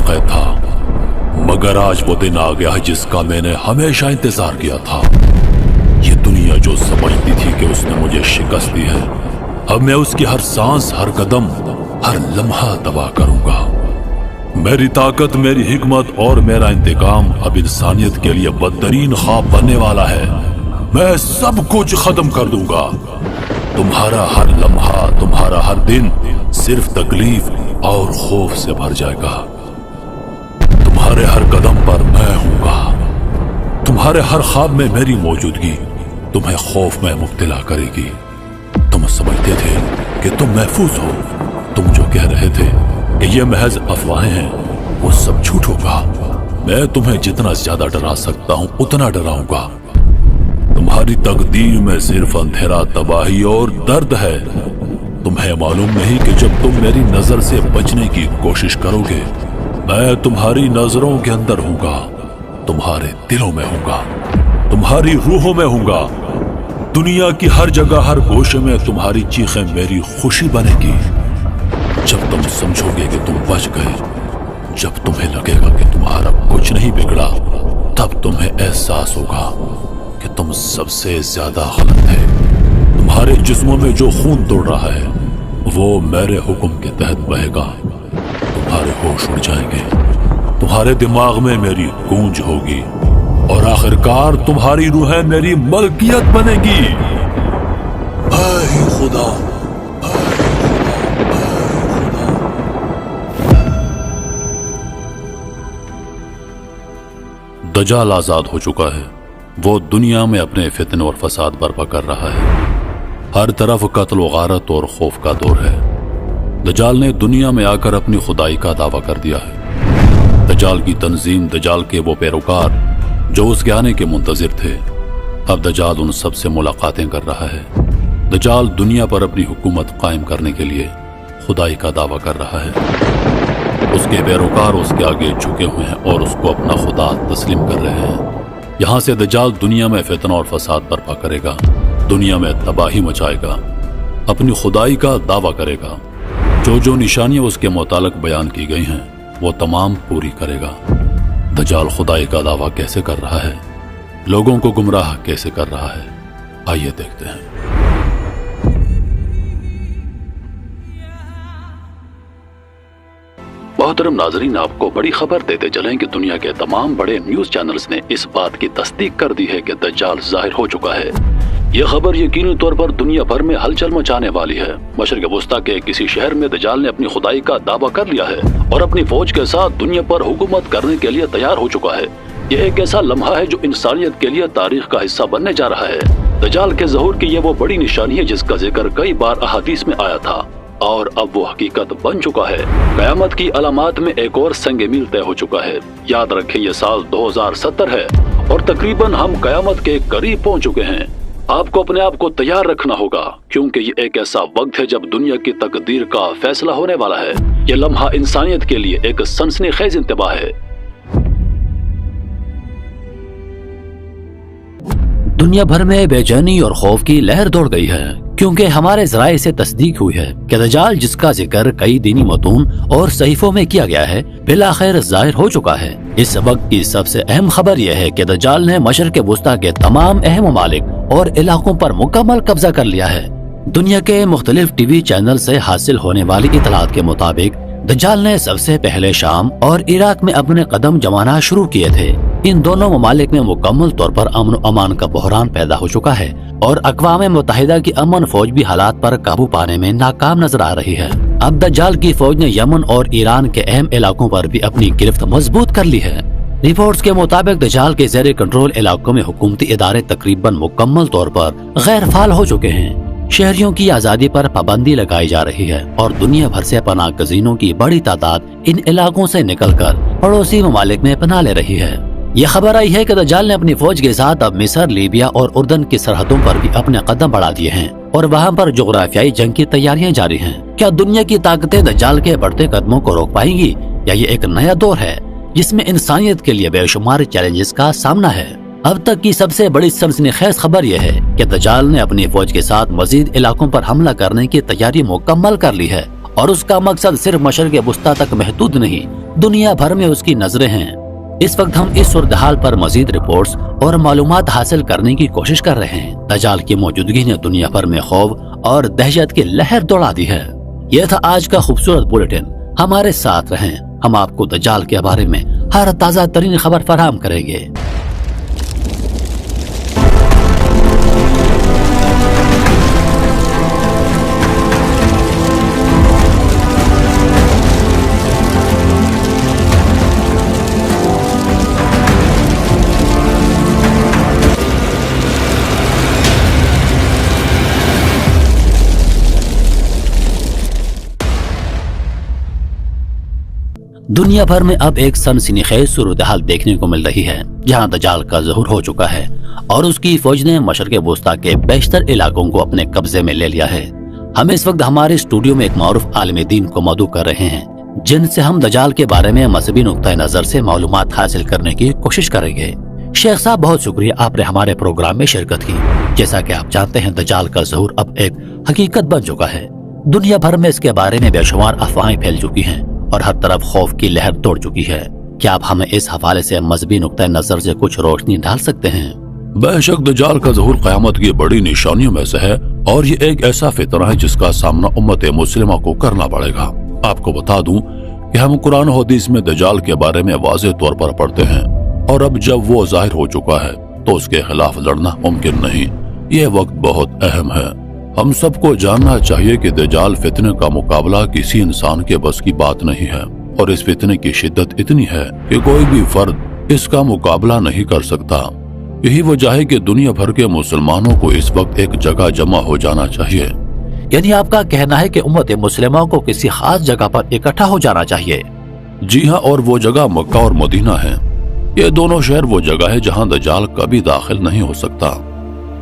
वाक़या था, मगर आज वो दिन आ गया है जिसका मैंने हमेशा इंतजार किया था। ये दुनिया जो समझती थी कि उसने मुझे शिकस्त दी है, अब मैं उसकी हर सांस, हर कदम, हर लम्हा तबाह करूंगा। मेरी ताकत, मेरी हिकमत और मेरा इंतकाम अब इंसानियत के लिए बदतरीन ख्वाब बनने वाला है। मैं सब कुछ खत्म कर दूंगा। तुम्हारा हर लम्हा, तुम्हारा हर दिन सिर्फ तकलीफ और खौफ से भर जाएगा। तुम्हारे हर कदम पर मैं हूंगा। तुम्हारे हर ख्वाब में मेरी मौजूदगी तुम्हें खौफ में मुब्तला करेगी। तुम समझते थे कि तुम महफूज हो। तुम जो कह रहे थे कि ये महज अफवाहें हैं, वो सब झूठ होगा। मैं तुम्हें जितना ज्यादा डरा सकता हूं उतना डराऊंगा। तुम्हारी तकदीर में सिर्फ अंधेरा, तबाही और दर्द है। तुम्हें मालूम नहीं कि जब तुम मेरी नजर से बचने की कोशिश करोगे, मैं तुम्हारी नजरों के अंदर हूंगा, तुम्हारे दिलों में हूंगा, तुम्हारी रूहों में हूंगा। दुनिया की हर जगह, हर गोशे में तुम्हारी चीखें मेरी खुशी बनेगी। जब तुम समझोगे कि तुम बच गए, जब तुम्हें लगेगा कि तुम्हारा कुछ नहीं बिगड़ा, तब तुम्हें एहसास होगा कि तुम सबसे ज्यादा गलत है। तुम्हारे जिस्मों में जो खून दौड़ रहा है वो मेरे हुक्म के तहत बहेगा। तुम्हारे होश उड़ जाएंगे, तुम्हारे दिमाग में मेरी गूंज होगी और आखिरकार तुम्हारी रूहें मेरी मलकियत बनेगी। ऐ खुदा, दज्जाल आजाद हो चुका है। वो दुनिया में अपने फितने और फसाद बर्पा कर रहा है। हर तरफ कत्ल व गारत और खौफ का दौर है। दज्जाल ने दुनिया में आकर अपनी खुदाई का दावा कर दिया है। दज्जाल की तंजीम, दज्जाल के वो पैरोकार जो उसके आने के मुंतजिर थे, अब दज्जाल उन सब से मुलाकातें कर रहा है। दज्जाल दुनिया पर अपनी हुकूमत कायम करने के लिए खुदाई का दावा कर रहा है। उसके पैरोकार उसके आगे झुके हुए हैं और उसको अपना खुदा तस्लीम कर रहे हैं। यहाँ से दज्जाल दुनिया में फितना और फसाद बर्पा करेगा, दुनिया में तबाही मचाएगा, अपनी खुदाई का दावा करेगा। जो जो निशानियां उसके मुतालिक बयान की गई हैं वो तमाम पूरी करेगा। दज्जाल खुदाई का दावा कैसे कर रहा है, लोगों को गुमराह कैसे कर रहा है, आइए देखते हैं। मोहतरम नाजरीन, आपको बड़ी खबर देते चलें कि दुनिया के तमाम बड़े न्यूज चैनल्स ने इस बात की तस्दीक कर दी है कि दज्जाल जाहिर हो चुका है। यह खबर यकीनी तौर पर दुनिया भर में हलचल मचाने वाली है। मशरिक वस्ता के किसी शहर में दज्जाल ने अपनी खुदाई का दावा कर लिया है और अपनी फौज के साथ दुनिया पर हुकूमत करने के लिए तैयार हो चुका है। यह एक ऐसा लम्हा है जो इंसानियत के लिए तारीख का हिस्सा बनने जा रहा है। दज्जाल के ज़हूर की यह वो बड़ी निशानी है जिसका जिक्र कई बार अहादीस में आया था और अब वो हकीकत बन चुका है। कयामत की अलामात में एक और संग मील तय हो चुका है। याद रखें, ये साल 2070 है और तकरीबन हम कयामत के करीब पहुंच चुके हैं। आपको अपने आप को तैयार रखना होगा क्योंकि ये एक ऐसा वक्त है जब दुनिया की तकदीर का फैसला होने वाला है। ये लम्हा इंसानियत के लिए एक सनसनीखेज इंतबाह है। दुनिया भर में बेचैनी और खौफ की लहर दौड़ गई है क्योंकि हमारे ज़राए से तस्दीक हुई है कि दज्जाल, जिसका जिक्र कई दीनी मतून और सहीफों में किया गया है, बिलाखिर ज़ाहिर हो चुका है। इस वक्त की सबसे अहम खबर यह है कि दज्जाल ने मशरिक़ वुस्ता के तमाम अहम ममालिक और इलाकों पर मुकम्मल कब्जा कर लिया है। दुनिया के मुख्तलिफ टीवी चैनल से हासिल होने वाली इतलात के मुताबिक दज्जाल ने सबसे पहले शाम और इराक में अपने कदम जमाना शुरू किए थे। इन दोनों ममालिक में मुकम्मल तौर पर अमन अमान का बहरान पैदा हो चुका है और अक़वाम मुत्तहिदा की अमन फौज भी हालात पर काबू पाने में नाकाम नजर आ रही है। अब दज्जाल की फौज ने यमन और ईरान के अहम इलाकों पर भी अपनी गिरफ्त मजबूत कर ली है। रिपोर्ट्स के मुताबिक दज्जाल के ज़ेरे कंट्रोल इलाकों में हुकूमती इदारे तकरीबन मुकम्मल तौर पर गैर फाल हो चुके हैं। शहरियों की आज़ादी पर पाबंदी लगाई जा रही है और दुनिया भर से पनाह गज़ीनों की बड़ी तादाद इन इलाकों से निकलकर पड़ोसी ममालिक में पनाह ले रही है। यह खबर आई है कि दज्जाल ने अपनी फौज के साथ अब मिस्र, लीबिया और उर्दन की सरहदों पर भी अपने कदम बढ़ा दिए हैं और वहाँ पर जोग्राफियाई जंग की तैयारियां जारी हैं। क्या दुनिया की ताकतें दज्जाल के बढ़ते कदमों को रोक पाएंगी या ये एक नया दौर है जिसमें इंसानियत के लिए बेशुमार चैलेंजेस का सामना है? अब तक की सबसे बड़ी सनसनीखेज खबर यह है कि दज्जाल ने अपनी फौज के साथ मजीद इलाकों पर हमला करने की तैयारी मुकम्मल कर ली है और उसका मकसद सिर्फ मशरिक़ वुस्ता तक महदूद नहीं दुनिया भर में उसकी नजरें हैं। इस वक्त हम इस सूरत-ए-हाल पर मजीद रिपोर्ट्स और मालूमात हासिल करने की कोशिश कर रहे हैं। दज्जाल की मौजूदगी ने दुनिया भर में खौफ और दहशत की लहर दौड़ा दी है। यह था आज का खूबसूरत बुलेटिन। हमारे साथ रहें, हम आपको दज्जाल के बारे में हर ताज़ा तरीन खबर फराहम करेंगे। दुनिया भर में अब एक सनसनीखेज सूरत-ए-हाल देखने को मिल रही है, जहां दज्जाल का ज़हूर हो चुका है और उसकी फौज ने मशरिक़ वुस्ता के बेशतर इलाकों को अपने कब्जे में ले लिया है। हम इस वक्त हमारे स्टूडियो में एक मारूफ आलिम दीन को मदऊ कर रहे हैं, जिनसे हम दज्जाल के बारे में मजहबी नुक्ता नजर से मालूमात हासिल करने की कोशिश करेंगे। शेख साहब, बहुत शुक्रिया, आपने हमारे प्रोग्राम में शिरकत की। जैसा कि आप जानते हैं, दज्जाल का ज़हूर अब एक हकीकत बन चुका है। दुनिया भर में इसके बारे में बेशुमार अफवाहें फैल चुकी हैं और हर तरफ खौफ की लहर दौड़ चुकी है। क्या आप हमें इस हवाले से मजहबी नुक्ता नजर से कुछ रोशनी डाल सकते हैं? बेशक दज्जाल का ज़हूर क़यामत की बड़ी निशानियों में से है और ये एक ऐसा फितना है जिसका सामना उम्मत मुस्लिमा को करना पड़ेगा। आपको बता दूं कि हम कुरान और हदीस में दज्जाल के बारे में वाज़ेह तौर पर पढ़ते हैं और अब जब वो जाहिर हो चुका है तो उसके खिलाफ लड़ना मुमकिन नहीं। ये वक्त बहुत अहम है। हम सबको जानना चाहिए कि दज्जाल फितने का मुकाबला किसी इंसान के बस की बात नहीं है और इस फितने की शिद्दत इतनी है कि कोई भी फर्द इसका मुकाबला नहीं कर सकता। यही वजह है कि दुनिया भर के मुसलमानों को इस वक्त एक जगह जमा हो जाना चाहिए। यानी आपका कहना है कि उम्मत मुस्लिमा को किसी खास जगह पर इकट्ठा हो जाना चाहिए? जी हाँ, और वो जगह मक्का और मदीना है। ये दोनों शहर वो जगह है जहाँ दज्जाल कभी दाखिल नहीं हो सकता।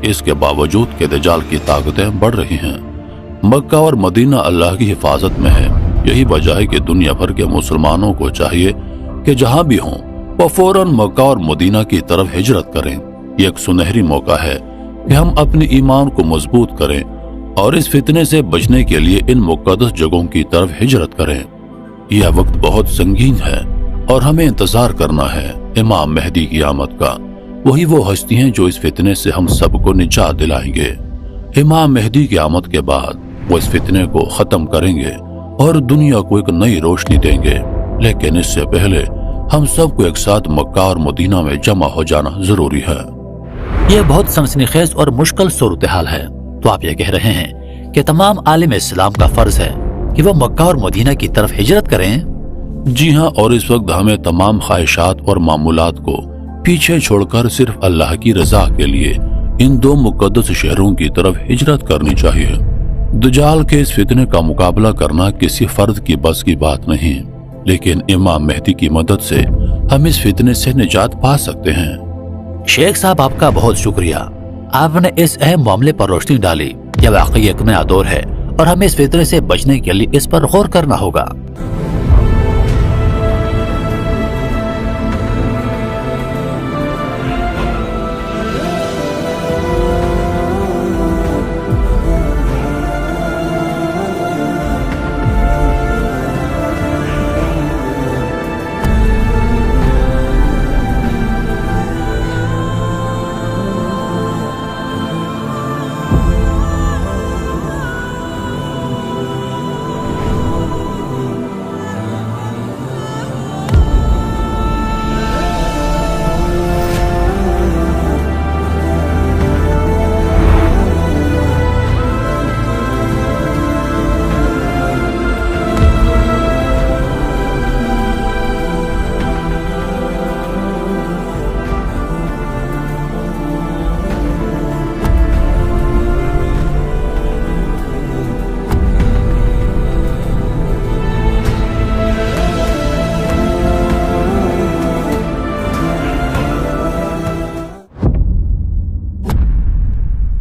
इसके बावजूद के दज्जाल की ताकतें बढ़ रही हैं। मक्का और मदीना अल्लाह की हिफाजत में है। यही वजह है कि दुनिया भर के मुसलमानों को चाहिए कि जहाँ भी हों वो फौरन मक्का और मदीना की तरफ हिजरत करें। ये एक सुनहरी मौका है कि हम अपने ईमान को मजबूत करें और इस फितने से बचने के लिए इन मुकद्दस जगहों की तरफ हिजरत करें। यह वक्त बहुत संगीन है और हमें इंतजार करना है इमाम मेहदी की आमद का। वही वो हस्ती हैं जो इस फितने से हम सबको निजात दिलाएंगे। इमाम मेहदी की आमद के बाद वो इस फितने को खत्म करेंगे और दुनिया को एक नई रोशनी देंगे। लेकिन इससे पहले हम सबको एक साथ मक्का और मदीना में जमा हो जाना जरूरी है। ये बहुत सनसनीखेज और मुश्किल सूरत-ए-हाल है। तो आप ये कह रहे हैं कि तमाम आलिम इस्लाम का फर्ज है कि वो मक्का और मदीना की तरफ हिजरत करें? जी हाँ, और इस वक्त हमें तमाम ख्वाहिशात और मामूलात को पीछे छोड़कर सिर्फ अल्लाह की रजा के लिए इन दो मुकद्दस शहरों की तरफ हिजरत करनी चाहिए। दज्जाल के इस फितने का मुकाबला करना किसी फर्द की बस की बात नहीं, लेकिन इमाम मेहदी की मदद से हम इस फितने से निजात पा सकते हैं। शेख साहब, आपका बहुत शुक्रिया। आपने इस अहम मामले पर रोशनी डाली। यह वाकई एक नया दौर है और हमें इस फितने से बचने के लिए इस पर गौर करना होगा।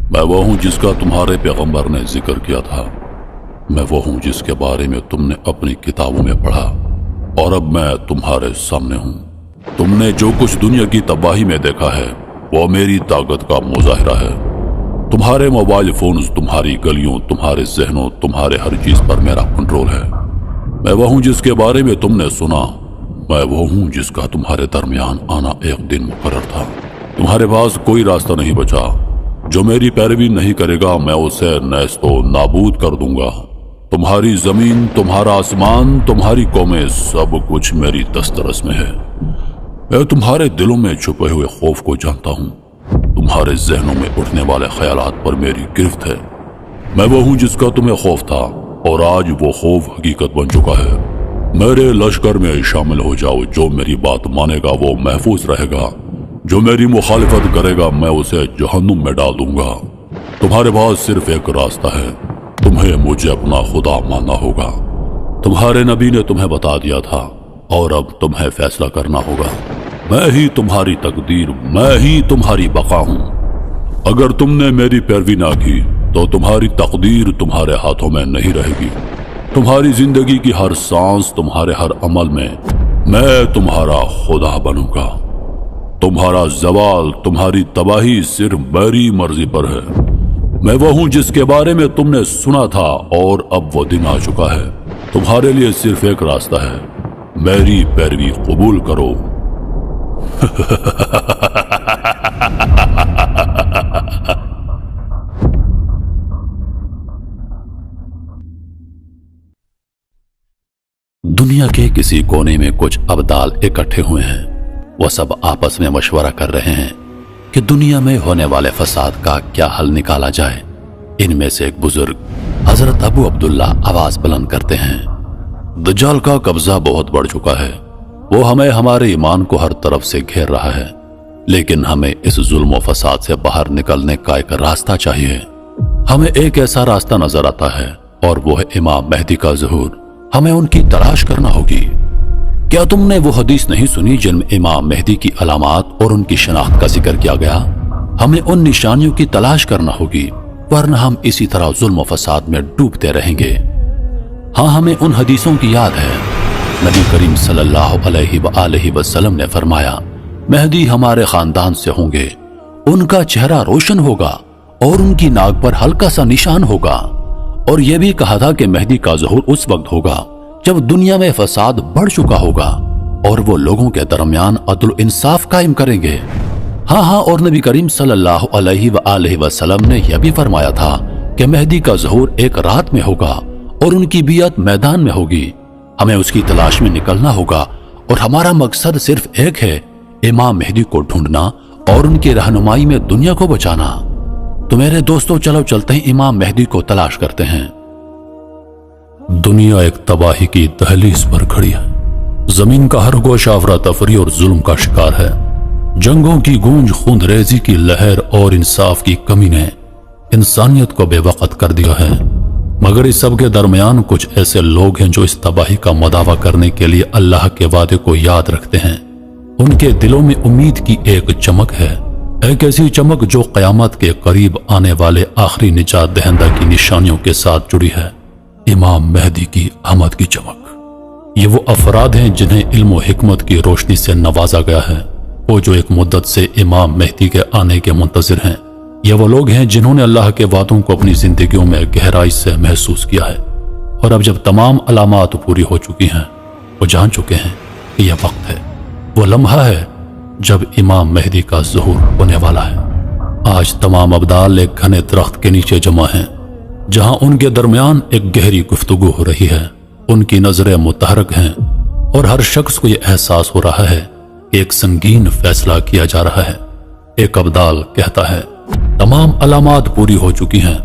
मैं वो हूँ जिसका तुम्हारे पैगंबर ने जिक्र किया था। मैं वो हूँ जिसके बारे में तुमने अपनी किताबों में पढ़ा और अब मैं तुम्हारे सामने हूँ। तुमने जो कुछ दुनिया की तबाही में देखा है वो मेरी ताकत का मुजाहिरा है। तुम्हारे मोबाइल फोन्स, तुम्हारी गलियों, तुम्हारे जहनों, तुम्हारे हर चीज पर मेरा कंट्रोल है। मैं वो हूँ जिसके बारे में तुमने सुना मैं वो हूं जिसका तुम्हारे दरमियान आना एक दिन मुकर्रर था। तुम्हारे पास कोई रास्ता नहीं बचा। जो मेरी पैरवी नहीं करेगा मैं उसे नेस्तो नाबूद कर दूंगा। तुम्हारी जमीन, तुम्हारा आसमान, तुम्हारी कौमें, सब कुछ मेरी दस्तरस में है। मैं तुम्हारे दिलों में छुपे हुए खौफ को जानता हूं। तुम्हारे जहनों में उठने वाले ख्यालात पर मेरी गिरफ्त है। मैं वो हूं जिसका तुम्हें खौफ था और आज वो खौफ हकीकत बन चुका है। मेरे लश्कर में शामिल हो जाओ। जो मेरी बात मानेगा वो महफूज रहेगा। जो मेरी मुखालिफत करेगा मैं उसे जहन्नुम में डाल दूंगा। तुम्हारे पास सिर्फ एक रास्ता है। तुम्हें मुझे अपना खुदा मानना होगा। तुम्हारे नबी ने तुम्हें बता दिया था और अब तुम्हें फैसला करना होगा। मैं ही तुम्हारी तकदीर, मैं ही तुम्हारी बका हूं। अगर तुमने मेरी पैरवी ना की तो तुम्हारी तकदीर तुम्हारे हाथों में नहीं रहेगी। तुम्हारी जिंदगी की हर सांस, तुम्हारे हर अमल में मैं तुम्हारा खुदा बनूंगा। तुम्हारा जवाल, तुम्हारी तबाही सिर्फ मेरी मर्जी पर है। मैं वो हूं जिसके बारे में तुमने सुना था और अब वो दिन आ चुका है। तुम्हारे लिए सिर्फ एक रास्ता है। मेरी पैरवी कबूल करो। दुनिया के किसी कोने में कुछ अब्दाल इकट्ठे हुए हैं। वह सब आपस में मशवरा कर रहे हैं कि दुनिया में होने वाले फसाद का क्या हल निकाला जाए। इनमें से एक बुजुर्ग हजरत अबू अब्दुल्ला आवाज बुलंद करते हैं, दज्जाल का कब्जा बहुत बढ़ चुका है। वो हमें, हमारे ईमान को हर तरफ से घेर रहा है, लेकिन हमें इस जुल्म और फसाद से बाहर निकलने का एक रास्ता चाहिए। हमें एक ऐसा रास्ता नजर आता है और वो है इमाम मेहदी का ज़हूर। हमें उनकी तलाश करना होगी। क्या तुमने वो हदीस नहीं सुनी जिनमें इमाम मेहदी की अलामात और उनकी शनाख्त का जिक्र किया गया? हमें उन निशानियों की तलाश करना होगी, वरना हम इसी तरह जुल्म और फसाद में डूबते रहेंगे। हाँ, हमें उन हदीसों की याद है। नबी करीम सल्लल्लाहु अलैहि वसल्लम ने फरमाया, मेहदी हमारे खानदान से होंगे। उनका चेहरा रोशन होगा और उनकी नाक पर हल्का सा निशान होगा। और यह भी कहा था कि मेहदी का ज़हूर उस वक्त होगा जब दुनिया में फसाद बढ़ चुका होगा और वो लोगों के दरमियान अदल इंसाफ कायम करेंगे। हाँ, और नबी करीम सल्लल्लाहु अलैहि वसल्लम ने यह भी फरमाया था कि मेहदी का ज़हूर एक रात में होगा और उनकी बियत मैदान में होगी। हमें उसकी तलाश में निकलना होगा और हमारा मकसद सिर्फ एक है, इमाम मेहदी को ढूंढना और उनकी रहनुमाई में दुनिया को बचाना। तो मेरे दोस्तों, चलो चलते हैं, इमाम मेहदी को तलाश करते हैं। दुनिया एक तबाही की दहलीज पर खड़ी है। जमीन का हर गोशा अफरा तफरी और जुल्म का शिकार है। जंगों की गूंज, खूनरेजी की लहर और इंसाफ की कमी ने इंसानियत को बेवकत कर दिया है। मगर इस सब के दरमियान कुछ ऐसे लोग हैं जो इस तबाही का मदावा करने के लिए अल्लाह के वादे को याद रखते हैं। उनके दिलों में उम्मीद की एक चमक है, एक ऐसी चमक जो क़यामत के करीब आने वाले आखिरी निजात दहिंदा की निशानियों के साथ जुड़ी है। इमाम मेहदी की आमद की चमक। ये वो अफराद हैं जिन्हें इल्म व हिकमत की रोशनी से नवाजा गया है, वो जो एक मुद्दत से इमाम मेहदी के आने के मुंतज़िर हैं। ये वो लोग हैं जिन्होंने अल्लाह के वादों को अपनी जिंदगियों में गहराई से महसूस किया है और अब जब तमाम अलामात पूरी हो चुकी हैं, वो जान चुके हैं कि यह वक्त है, वो लम्हा है जब इमाम मेहदी का ज़हूर होने वाला है। आज तमाम अब्दाल एक घने दरख्त के नीचे जमा हैं, जहां उनके दरमियान एक गहरी गुफ्तगू हो रही है। उनकी नजरें मुतहरक हैं और हर शख्स को यह एहसास हो रहा है कि एक संगीन फैसला किया जा रहा है। एक अब्दाल कहता है, तमाम अलामात पूरी हो चुकी हैं।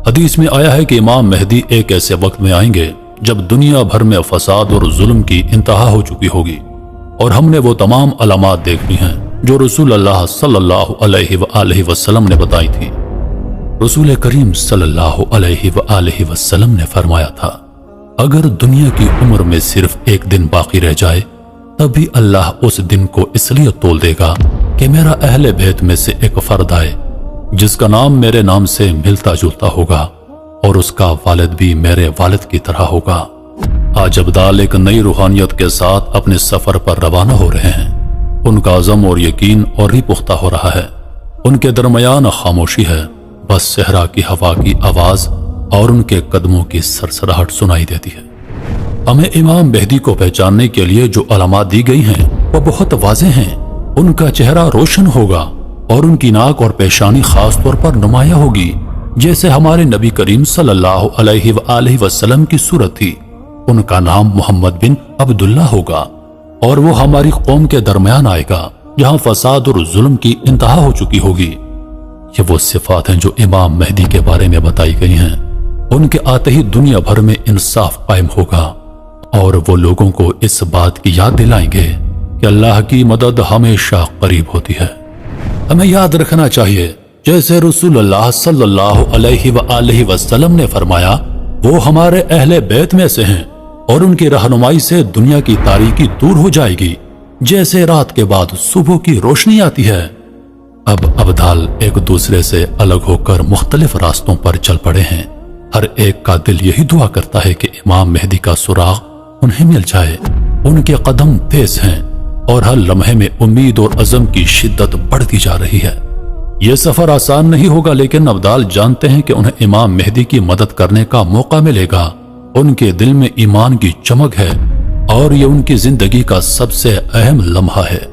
हदीस में आया है कि इमाम मेहदी एक ऐसे वक्त में आएंगे जब दुनिया भर में फसाद और जुल्म की इंतहा हो चुकी होगी, और हमने वो तमाम अलामात देख ली हैं जो रसूल अल्लाह सल्लल्लाहु अलैहि वसल्लम ने बताई थी। रसूल करीम सल्लल्लाहु अलैहि वसल्लम ने फरमाया था, अगर दुनिया की उम्र में सिर्फ एक दिन बाकी रह जाए तब भी अल्लाह उस दिन को इसलिए तोल देगा कि मेरा अहले बैत में से एक फर्द आए जिसका नाम मेरे नाम से मिलता जुलता होगा और उसका वालिद भी मेरे वालिद की तरह होगा। आज अब्दाल एक नई रूहानियत के साथ अपने सफर पर रवाना हो रहे हैं। उनका अज़म और यकीन और भी पुख्ता हो रहा है। उनके दरमियान खामोशी है, बस सहरा की हवा की आवाज और उनके कदमों की सरसराहट सुनाई देती है। हमें इमाम मेहदी को पहचानने के लिए जो अलामात दी गई हैं वो बहुत वाज़ेह हैं। उनका चेहरा रोशन होगा और उनकी नाक और पेशानी खास तौर पर नुमाया होगी, जैसे हमारे नबी करीम सल्लल्लाहु अलैहि वसल्लम की सूरत थी। उनका नाम मोहम्मद बिन अब्दुल्ला होगा और वो हमारी कौम के दरमियान आएगा जहां फसाद और जुल्म की इंतहा हो चुकी होगी। ये वो सिफात हैं जो इमाम मेहदी के बारे में बताई गई हैं। उनके आते ही दुनिया भर में इंसाफ कायम होगा और वो लोगों को इस बात की याद दिलाएंगे कि अल्लाह की मदद हमेशा करीब होती है। हमें याद रखना चाहिए, जैसे रसूलुल्लाह सल्लल्लाहु अलैहि वसल्लम ने फरमाया, वो हमारे अहले बैत में से हैं और उनकी रहनुमाई से दुनिया की तारीकी दूर हो जाएगी, जैसे रात के बाद सुबह की रोशनी आती है। अब अब्दाल एक दूसरे से अलग होकर मुख्तलिफ रास्तों पर चल पड़े हैं। हर एक का दिल यही दुआ करता है कि इमाम मेहदी का सुराग उन्हें मिल जाए। उनके कदम तेज हैं और हर लम्हे में उम्मीद और अज़म की शिद्दत बढ़ती जा रही है। ये सफर आसान नहीं होगा, लेकिन अब्दाल जानते हैं कि उन्हें इमाम मेहदी की मदद करने का मौका मिलेगा। उनके दिल में ईमान की चमक है और ये उनकी जिंदगी का सबसे अहम लम्हा है।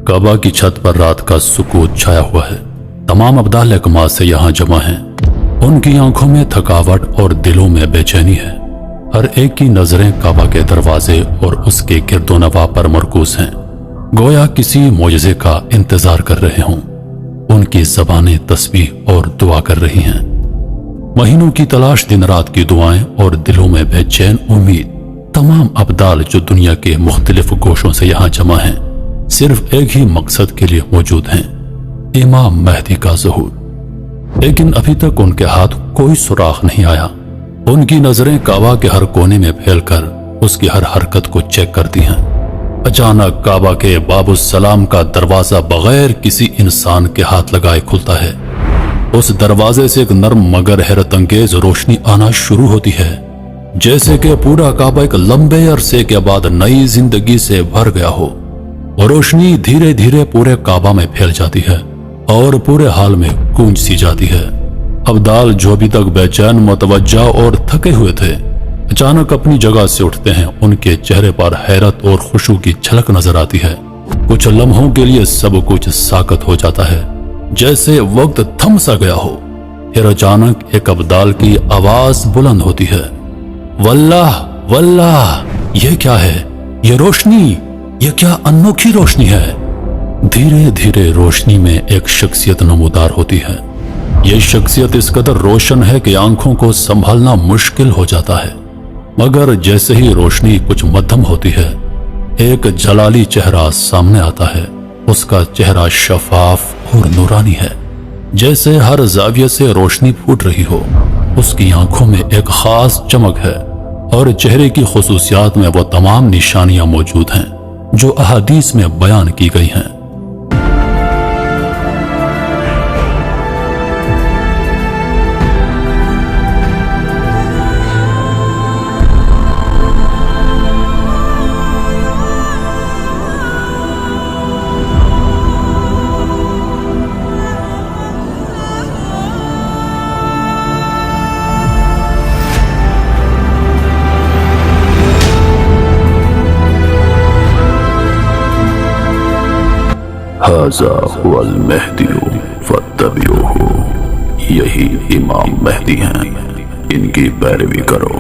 काबा की छत पर रात का सुकूत छाया हुआ है। तमाम अब्दाल एकमा से यहाँ जमा हैं। उनकी आंखों में थकावट और दिलों में बेचैनी है। हर एक की नजरें काबा के दरवाजे और उसके गिरदोनवा पर मरकूज हैं, गोया किसी मोजज़े का इंतजार कर रहे हों। उनकी ज़बानें तस्बीह और दुआ कर रही हैं। महीनों की तलाश, दिन रात की दुआएं और दिलों में बेचैन उम्मीद। तमाम अब्दाल जो दुनिया के मुख्तलिफ गोशों से यहाँ जमा हैं, सिर्फ एक ही मकसद के लिए मौजूद हैं, इमाम मेहदी का ज़हूर। लेकिन अभी तक उनके हाथ कोई सुराग नहीं आया। उनकी नजरें काबा के हर कोने में फैलकर उसकी हर हरकत को चेक करती हैं। अचानक काबा के बाबुस्सलाम का दरवाजा बगैर किसी इंसान के हाथ लगाए खुलता है। उस दरवाजे से एक नर्म मगर हैरत अंगेज रोशनी आना शुरू होती है, जैसे कि पूरा काबा एक लंबे अरसे के बाद नई जिंदगी से भर गया हो। रोशनी धीरे धीरे पूरे काबा में फैल जाती है और पूरे हाल में गूंज सी जाती है। अब्दाल जो अभी तक बेचैन, मुतवज्जा और थके हुए थे, अचानक अपनी जगह से उठते हैं। उनके चेहरे पर हैरत और खुशू की झलक नजर आती है। कुछ लम्हों के लिए सब कुछ साकत हो जाता है, जैसे वक्त थम सा गया हो। फिर अचानक एक अब्दाल की आवाज बुलंद होती है, वल्लाह वल्लाह, ये क्या है? ये रोशनी, ये क्या अनोखी रोशनी है? धीरे धीरे रोशनी में एक शख्सियत नमूदार होती है। ये शख्सियत इस कदर रोशन है कि आंखों को संभालना मुश्किल हो जाता है। मगर जैसे ही रोशनी कुछ मध्यम होती है, एक जलाली चेहरा सामने आता है। उसका चेहरा शफाफ और नूरानी है, जैसे हर जाविये से रोशनी फूट रही हो। उसकी आंखों में एक खास चमक है और चेहरे की खुसूसियात में वो तमाम निशानियां मौजूद हैं जो अहादीस में बयान की गई हैं। हाज़ा हुवल मेहदियु फत्तबिऊहु, यही इमाम मेहदी हैं, इनकी पैरवी करो।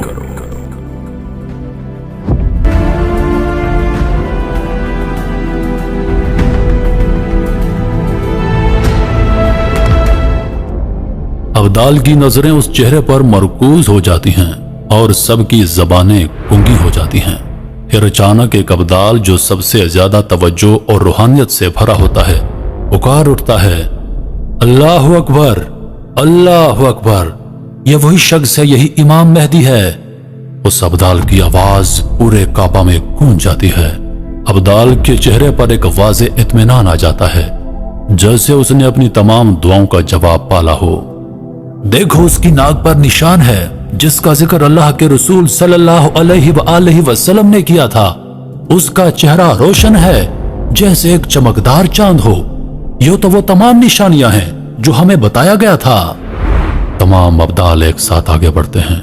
अब्दाल की नजरें उस चेहरे पर मरकूज हो जाती हैं और सबकी जबानें गुंगी हो जाती हैं। फिर अचानक एक अब्दाल जो सबसे ज्यादा तवज्जो और रूहानियत से भरा होता है, पुकार उठता है, अल्लाहु अकबर, अल्लाहु अकबर। ये वही शख्स है, यही इमाम मेहदी है। उस अब्दाल की आवाज पूरे काबा में गूंज जाती है। अब्दाल के चेहरे पर एक वाज़े इत्मीनान आ जाता है, जैसे उसने अपनी तमाम दुआओं का जवाब पाला हो। देखो, उसकी नाक पर निशान है जिसका जिक्र अल्लाह के रसूल सल्लल्लाहु अलैहि वसल्लम ने किया था। उसका चेहरा रोशन है जैसे एक चमकदार चांद हो। ये तो वो तमाम निशानियां हैं जो हमें बताया गया था। तमाम अब्दाल एक साथ आगे बढ़ते हैं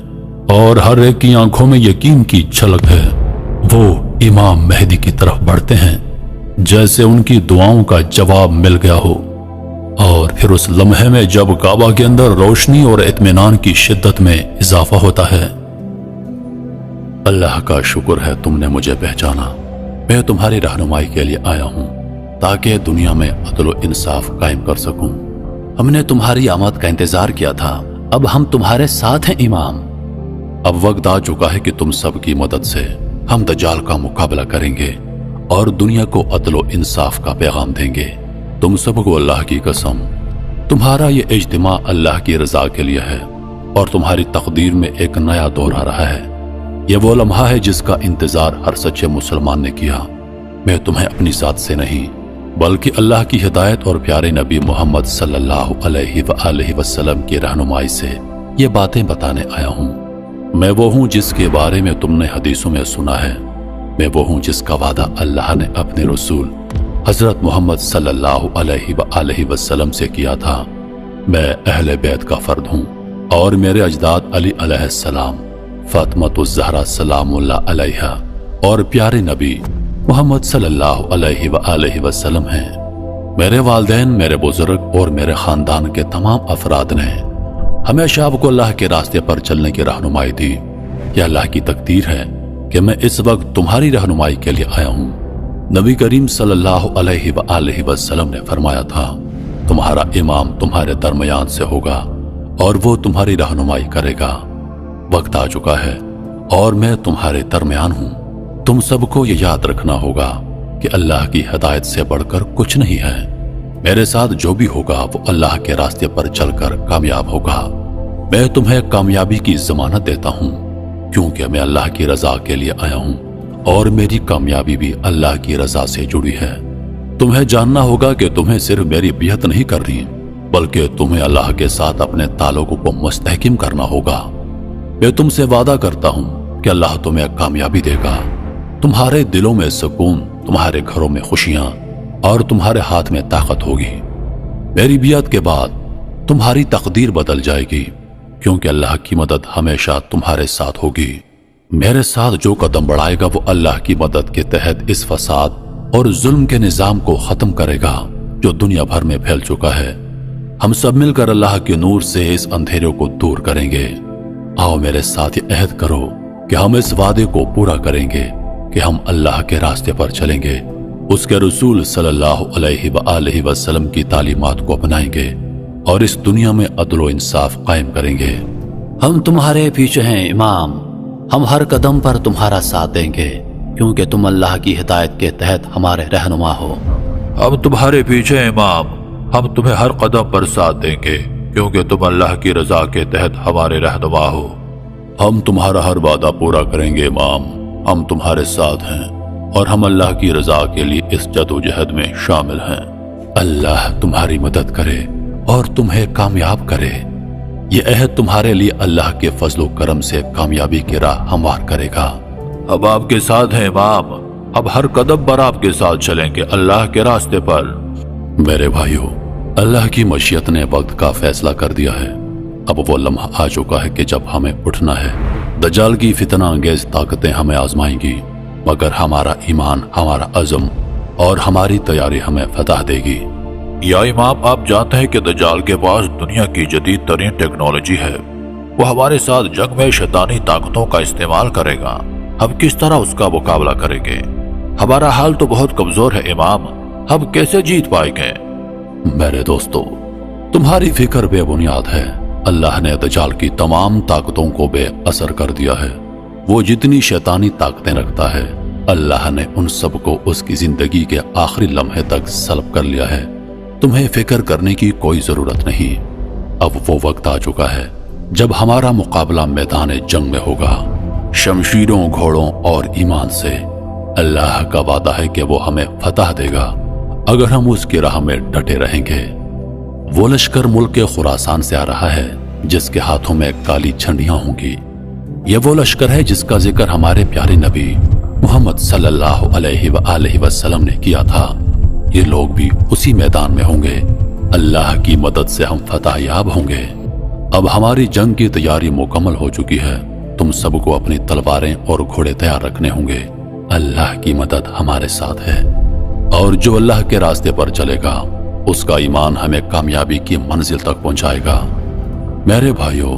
और हर एक की आंखों में यकीन की झलक है। वो इमाम मेहदी की तरफ बढ़ते हैं जैसे उनकी दुआओं का जवाब मिल गया हो। और फिर उस लम्हे में जब काबा के अंदर रोशनी और इत्मीनान की शिद्दत में इजाफा होता है। अल्लाह का शुक्र है तुमने मुझे पहचाना। मैं तुम्हारी रहनुमाई के लिए आया हूं ताकि दुनिया में अदल व इंसाफ कायम कर सकूं। हमने तुम्हारी आमद का इंतजार किया था, अब हम तुम्हारे साथ हैं इमाम। अब वक्त आ चुका है कि तुम सबकी मदद से हम दज्जाल का मुकाबला करेंगे और दुनिया को अदल व इंसाफ का पैगाम देंगे। तुम सबको अल्लाह की कसम, तुम्हारा ये इज्तिमा अल्लाह की रजा के लिए है और तुम्हारी तकदीर में एक नया दौर आ रहा है। यह वो लम्हा है जिसका इंतजार हर सच्चे मुसलमान ने किया। मैं तुम्हें अपनी जात से नहीं बल्कि अल्लाह की हिदायत और प्यारे नबी मोहम्मद सल्लल्लाहु अलैहि वसल्लम की रहनुमाई से ये बातें बताने आया हूँ। मैं वो हूँ जिसके बारे में तुमने हदीसों में सुना है। मैं वो हूँ जिसका वादा अल्लाह ने अपने रसूल हजरत मोहम्मद सल्लल्लाहु अलैहि वसल्लम से किया था। मैं अहले बैत का फर्द हूँ और मेरे अजदाद अली अलैहिस्सलाम, फातिमतुज़ ज़हरा सलामुल्लाह अलैहा और प्यारे नबी मोहम्मद सल्लल्लाहु अलैहि वसल्लम हैं। मेरे वालिदैन, मेरे बुजुर्ग और मेरे खानदान के तमाम अफराद ने हमेशा आपको अल्लाह के रास्ते पर चलने की रहनुमाई दी। यह अल्लाह की तकदीर है कि मैं इस वक्त तुम्हारी रहनुमाई के लिए आया हूँ। नबी करीम सल्लल्लाहु अलैहि वसल्लम ने फरमाया था, तुम्हारा इमाम तुम्हारे दरमियान से होगा और वो तुम्हारी रहनुमाई करेगा। वक्त आ चुका है और मैं तुम्हारे दरमियान हूँ। तुम सबको ये याद रखना होगा कि अल्लाह की हिदायत से बढ़कर कुछ नहीं है। मेरे साथ जो भी होगा वो अल्लाह के रास्ते पर चलकर कामयाब होगा। मैं तुम्हें कामयाबी की जमानत देता हूँ क्योंकि मैं अल्लाह की रजा के लिए आया हूँ और मेरी कामयाबी भी अल्लाह की रजा से जुड़ी है। तुम्हें जानना होगा कि तुम्हें सिर्फ मेरी बियत नहीं करनी बल्कि तुम्हें अल्लाह के साथ अपने ताल्लुक को मुस्तहकिम करना होगा। मैं तुमसे वादा करता हूँ कि अल्लाह तुम्हें कामयाबी देगा। तुम्हारे दिलों में सुकून, तुम्हारे घरों में खुशियां और तुम्हारे हाथ में ताकत होगी। मेरी बियत के बाद तुम्हारी तकदीर बदल जाएगी क्योंकि अल्लाह की मदद हमेशा तुम्हारे साथ होगी। मेरे साथ जो कदम बढ़ाएगा वो अल्लाह की मदद के तहत इस फसाद और जुल्म के निजाम को खत्म करेगा जो दुनिया भर में फैल चुका है। हम सब मिलकर अल्लाह के नूर से इस अंधेरे को दूर करेंगे। आओ मेरे साथ ये अहद करो कि हम इस वादे को पूरा करेंगे कि हम अल्लाह के रास्ते पर चलेंगे, उसके रसूल सल्लल्लाहु अलैहि वसल्लम की तालीमात को अपनाएंगे और इस दुनिया में अदल व इंसाफ कायम करेंगे। हम तुम्हारे पीछे हैं इमाम, हम हर कदम पर तुम्हारा साथ देंगे क्योंकि तुम अल्लाह की हिदायत के तहत हमारे रहनुमा हो। हम तुम्हारे पीछे हैं इमाम, हम तुम्हें हर कदम पर साथ देंगे क्योंकि तुम अल्लाह की रजा के तहत हमारे रहनुमा हो। हम तुम्हारा हर वादा पूरा करेंगे इमाम, हम तुम्हारे साथ हैं और हम अल्लाह की रजा के लिए इस जदोजहद में शामिल हैं। अल्लाह तुम्हारी मदद करे और तुम्हें कामयाब करे। ये अहद तुम्हारे लिए अल्लाह के फजलो करम से कामयाबी की राह हमवार करेगा। अब आपके साथ हैं इमाम, अब हर कदम पर आपके साथ चलेंगे अल्लाह के रास्ते पर। मेरे भाइयों, अल्लाह की मशीयत ने वक्त का फैसला कर दिया है। अब वो लम्हा आ चुका है कि जब हमें उठना है। दज्जाल की फितना अंगेज ताकतें हमें आजमाएंगी मगर हमारा ईमान, हमारा अज़म और हमारी तैयारी हमें फतह देगी। या इमाम, आप जानते हैं कि दज्जाल के पास दुनिया की जदीद तरीन टेक्नोलॉजी है। वो हमारे साथ जंग में शैतानी ताकतों का इस्तेमाल करेगा। हम किस तरह उसका मुकाबला करेंगे? हमारा हाल तो बहुत कमजोर है इमाम, हम कैसे जीत पाएंगे? मेरे दोस्तों, तुम्हारी फिक्र बेबुनियाद है। अल्लाह ने दज्जाल की तमाम ताकतों को बेअसर कर दिया है। वो जितनी शैतानी ताकतें रखता है अल्लाह ने उन सब को उसकी जिंदगी के आखिरी लम्हे तक सल्ब कर लिया है। तुम्हें फिक्र करने की कोई जरूरत नहीं। अब वो वक्त आ चुका है जब हमारा मुकाबला मैदान जंग में होगा, शमशीरों, घोड़ों और ईमान से। अल्लाह का वादा है कि वो हमें फतह देगा अगर हम उसकी राह में डटे रहेंगे। वो लश्कर मुल्क के खुरासान से आ रहा है जिसके हाथों में काली झंडियां होंगी। ये वो लश्कर है जिसका जिक्र हमारे प्यारे नबी मोहम्मद सल्लल्लाहु अलैहि वसल्लम ने किया था। ये लोग भी उसी मैदान में होंगे। अल्लाह की मदद से हम फतह याब होंगे। अब हमारी जंग की तैयारी मुकम्मल हो चुकी है। तुम सबको अपनी तलवारें और घोड़े तैयार रखने होंगे। अल्लाह की मदद हमारे साथ है और जो अल्लाह के रास्ते पर चलेगा उसका ईमान हमें कामयाबी की मंजिल तक पहुंचाएगा। मेरे भाइयों,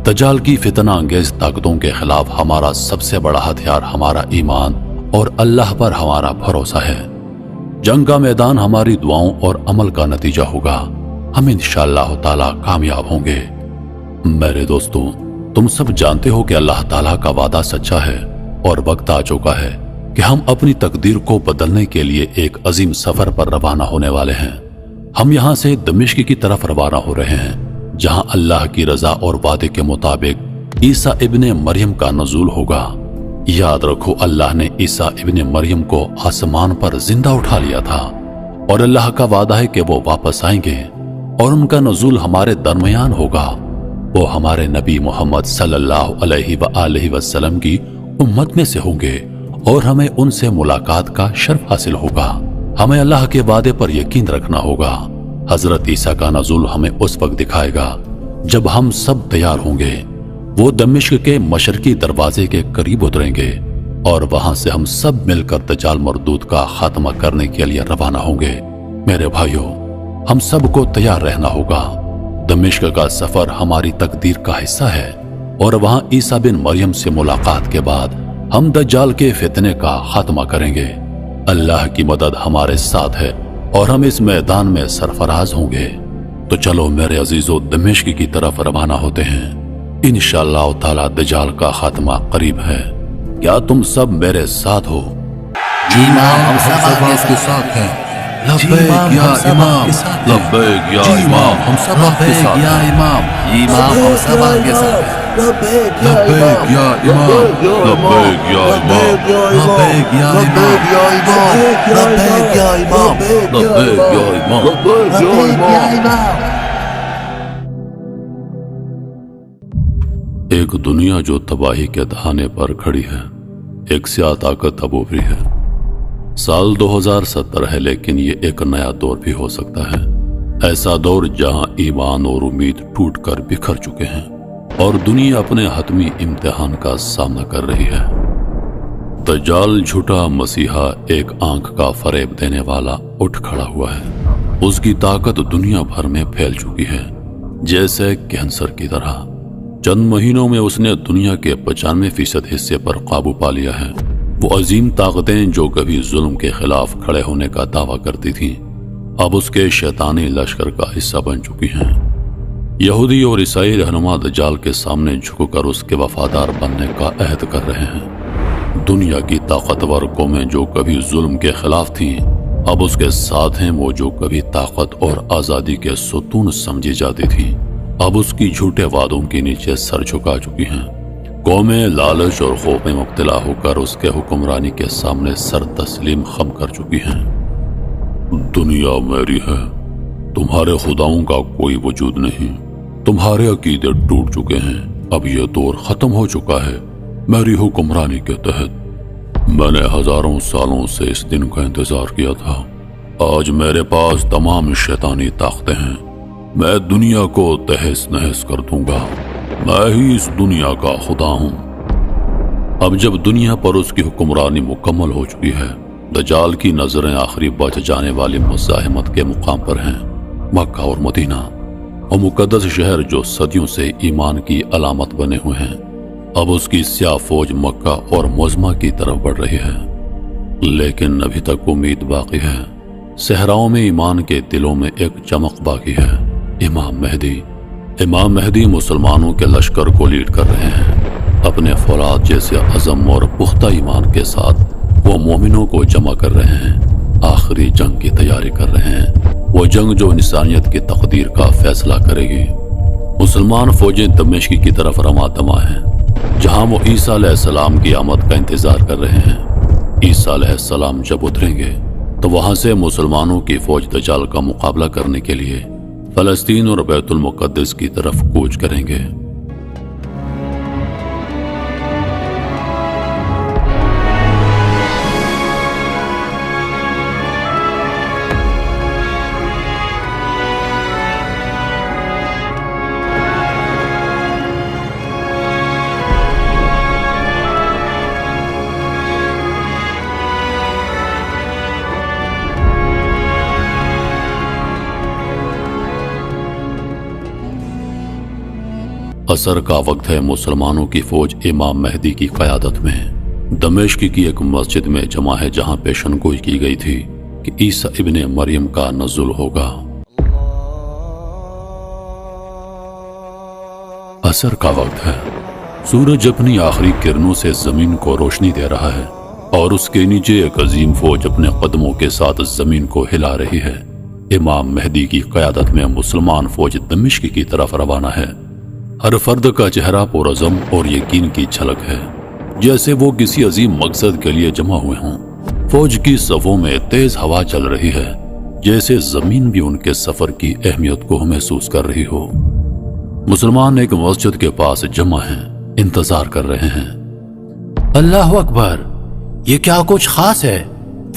दज्जाल की फितना अंगेज ताकतों के खिलाफ हमारा सबसे बड़ा हथियार हमारा ईमान और अल्लाह पर हमारा भरोसा है। जंग का मैदान हमारी दुआओं और अमल का नतीजा होगा। हम इंशाअल्लाह ताला कामयाब होंगे। मेरे दोस्तों, तुम सब जानते हो कि अल्लाह ताला का वादा सच्चा है और वक्त आ चुका है कि हम अपनी तकदीर को बदलने के लिए एक अजीम सफर पर रवाना होने वाले हैं। हम यहाँ से दमिश्क की तरफ रवाना हो रहे हैं, जहाँ अल्लाह की रजा और वादे के मुताबिक ईसा इब्ने मरियम का नज़ूल होगा। याद रखो, अल्लाह ने ईसा इब्ने मरियम को आसमान पर जिंदा उठा लिया था और अल्लाह का वादा है कि वो वापस आएंगे और उनका नज़ूल हमारे दरमियान होगा। वो हमारे नबी मोहम्मद सल्लल्लाहु अलैहि वसल्लम की उम्मत में से होंगे और हमें उनसे मुलाकात का शर्फ हासिल होगा। हमें अल्लाह के वादे पर यकीन रखना होगा। हजरत ईसा का नज़ूल हमें उस वक्त दिखाएगा जब हम सब तैयार होंगे। वो दमिश्क के मशरकी दरवाजे के करीब उतरेंगे और वहां से हम सब मिलकर दज्जाल मरदूद का खात्मा करने के लिए रवाना होंगे। मेरे भाइयों, हम सबको तैयार रहना होगा। दमिश्क का सफर हमारी तकदीर का हिस्सा है और वहां ईसा बिन मरियम से मुलाकात के बाद हम दज्जाल के फितने का खात्मा करेंगे। अल्लाह की मदद हमारे साथ है और हम इस मैदान में सरफराज होंगे। तो चलो मेरे अजीजों, दमिश्क की तरफ रवाना होते हैं। इंशाअल्लाह ताला दज्जाल का खात्मा करीब है। क्या तुम सब मेरे साथ हो? इमाम, हम सब आपके साथ हैं। लब्बैक या इमाम, लब्बैक या इमाम, हम सब आपके साथ या हैं। इमाम, इमाम हम सब आपके साथ हैं। लब्बैक या इमाम, लब्बैक या इमाम, लब्बैक या इमाम, लब्बैक या इमाम, लब्बैक या इमाम, लब्बैक या इमाम। एक दुनिया जो तबाही के दहाने पर खड़ी है, एक स्याह ताकत अब उभरी है। साल 2070 है, लेकिन ये एक नया दौर भी हो सकता है। ऐसा दौर जहां ईमान और उम्मीद टूटकर बिखर चुके हैं और दुनिया अपने हतमी इम्तिहान का सामना कर रही है। दज्जाल झूठा मसीहा, एक आंख का फरेब देने वाला, उठ खड़ा हुआ है। उसकी ताकत दुनिया भर में फैल चुकी है, जैसे कैंसर की तरह। चंद महीनों में उसने दुनिया के 95% हिस्से पर काबू पा लिया है। वो अजीम ताकतें जो कभी जुल्म के खिलाफ खड़े होने का दावा करती थीं, अब उसके शैतानी लश्कर का हिस्सा बन चुकी हैं। यहूदी और ईसाई रहनुमा दज्जाल के सामने झुककर उसके वफादार बनने का अहद कर रहे हैं। दुनिया की ताकतवर कौमें जो कभी जुल्म के खिलाफ थीं, अब उसके साथ हैं। वो जो कभी ताकत और आजादी के सुतून समझी जाती थी, अब उसकी झूठे वादों के नीचे सर झुका चुकी हैं। कौमें लालच और खौफ में मुब्तला होकर उसके हुक्मरानी के सामने सर तस्लीम खम कर चुकी हैं। दुनिया मेरी है, तुम्हारे खुदाओं का कोई वजूद नहीं। तुम्हारे अकीदे टूट चुके हैं। अब यह दौर खत्म हो चुका है। मेरी हुक्मरानी के तहत मैंने हजारों सालों से इस दिन का इंतजार किया था। आज मेरे पास तमाम शैतानी ताकतें हैं। मैं दुनिया को तहस नहस कर दूंगा। मैं ही इस दुनिया का खुदा हूं। अब जब दुनिया पर उसकी हुक्मरानी मुकम्मल हो चुकी है, दज्जाल की नजरें आखिरी बच जाने वाली मुज़ाहिमत के मुकाम पर हैं। मक्का और मदीना, और मुकद्दस शहर जो सदियों से ईमान की अलामत बने हुए हैं, अब उसकी स्याह फौज मक्का और मुज़मा की तरफ बढ़ रही है। लेकिन अभी तक उम्मीद बाकी है। सहराओं में ईमान के दिलों में एक चमक बाकी है। इमाम महदी मुसलमानों के लश्कर को लीड कर रहे हैं। अपने फौलाद जैसे अज़म और पुख्ता ईमान के साथ वो मोमिनों को जमा कर रहे हैं। आखिरी जंग की तैयारी कर रहे हैं, वो जंग जो इंसानियत की तकदीर का फैसला करेगी। मुसलमान फौजें दमिश्क की तरफ रमा दमा हैं, जहां वो ईसा अलैहिस्सलाम की आमद का इंतजार कर रहे हैं। ईसा अलैहिस्सलाम जब उतरेंगे तो वहां से मुसलमानों की फौज दज्जाल का मुकाबला करने के लिए फलस्तीन और बैतुल मुक़द्दस की तरफ कूच करेंगे। असर का वक्त है। मुसलमानों की फौज इमाम मेहदी की क़यादत में दमिश्क की एक मस्जिद में जमा है, जहां पेशनगोई की गई थी कि ईसा इब्ने मरियम का नज़ुल होगा। असर का वक्त है। सूरज अपनी आखिरी किरणों से जमीन को रोशनी दे रहा है और उसके नीचे एक अजीम फौज अपने कदमों के साथ जमीन को हिला रही है। इमाम मेहदी की क़यादत में मुसलमान फौज दमिश्क की तरफ रवाना है। हर फर्द का चेहरा पुरअज़म और यकीन की झलक है, जैसे वो किसी अजीम मकसद के लिए जमा हुए हों। फौज की सफ़ों में तेज हवा चल रही है, जैसे जमीन भी उनके सफर की अहमियत को महसूस कर रही हो। मुसलमान एक मस्जिद के पास जमा हैं, इंतजार कर रहे हैं। अल्लाह अकबर, ये क्या कुछ खास है?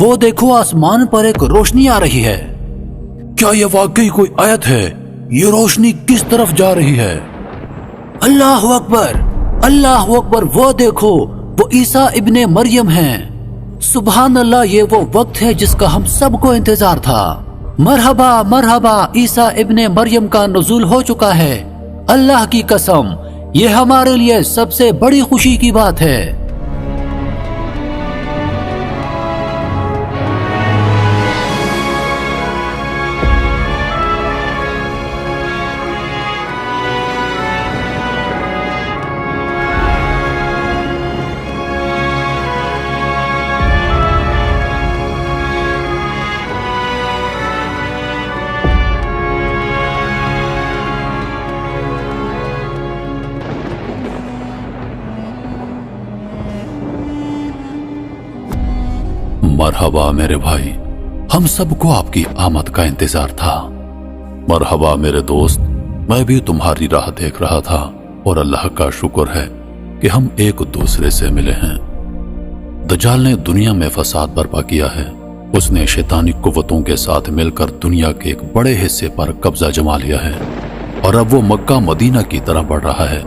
वो देखो, आसमान पर एक रोशनी आ रही है। क्या ये वाकई कोई आयत है? ये रोशनी किस तरफ जा रही है? अल्लाह अकबर, अल्लाह अकबर, वो देखो, वो ईसा इब्ने मरियम हैं। सुभान अल्लाह, ये वो वक्त है जिसका हम सबको इंतजार था। मरहबा मरहबा, ईसा इब्ने मरियम का नुज़ूल हो चुका है। अल्लाह की कसम, ये हमारे लिए सबसे बड़ी खुशी की बात है। मरहबा मेरे भाई, हम सबको आपकी आमद का इंतजार था। मरहबा मेरे दोस्त, मैं भी तुम्हारी राह देख रहा था और अल्लाह का शुक्र है कि हम एक दूसरे से मिले हैं। दज्जाल ने दुनिया में फसाद बर्पा किया है। उसने शैतानी कुव्वतों के साथ मिलकर दुनिया के एक बड़े हिस्से पर कब्जा जमा लिया है और अब वो मक्का मदीना की तरफ बढ़ रहा है।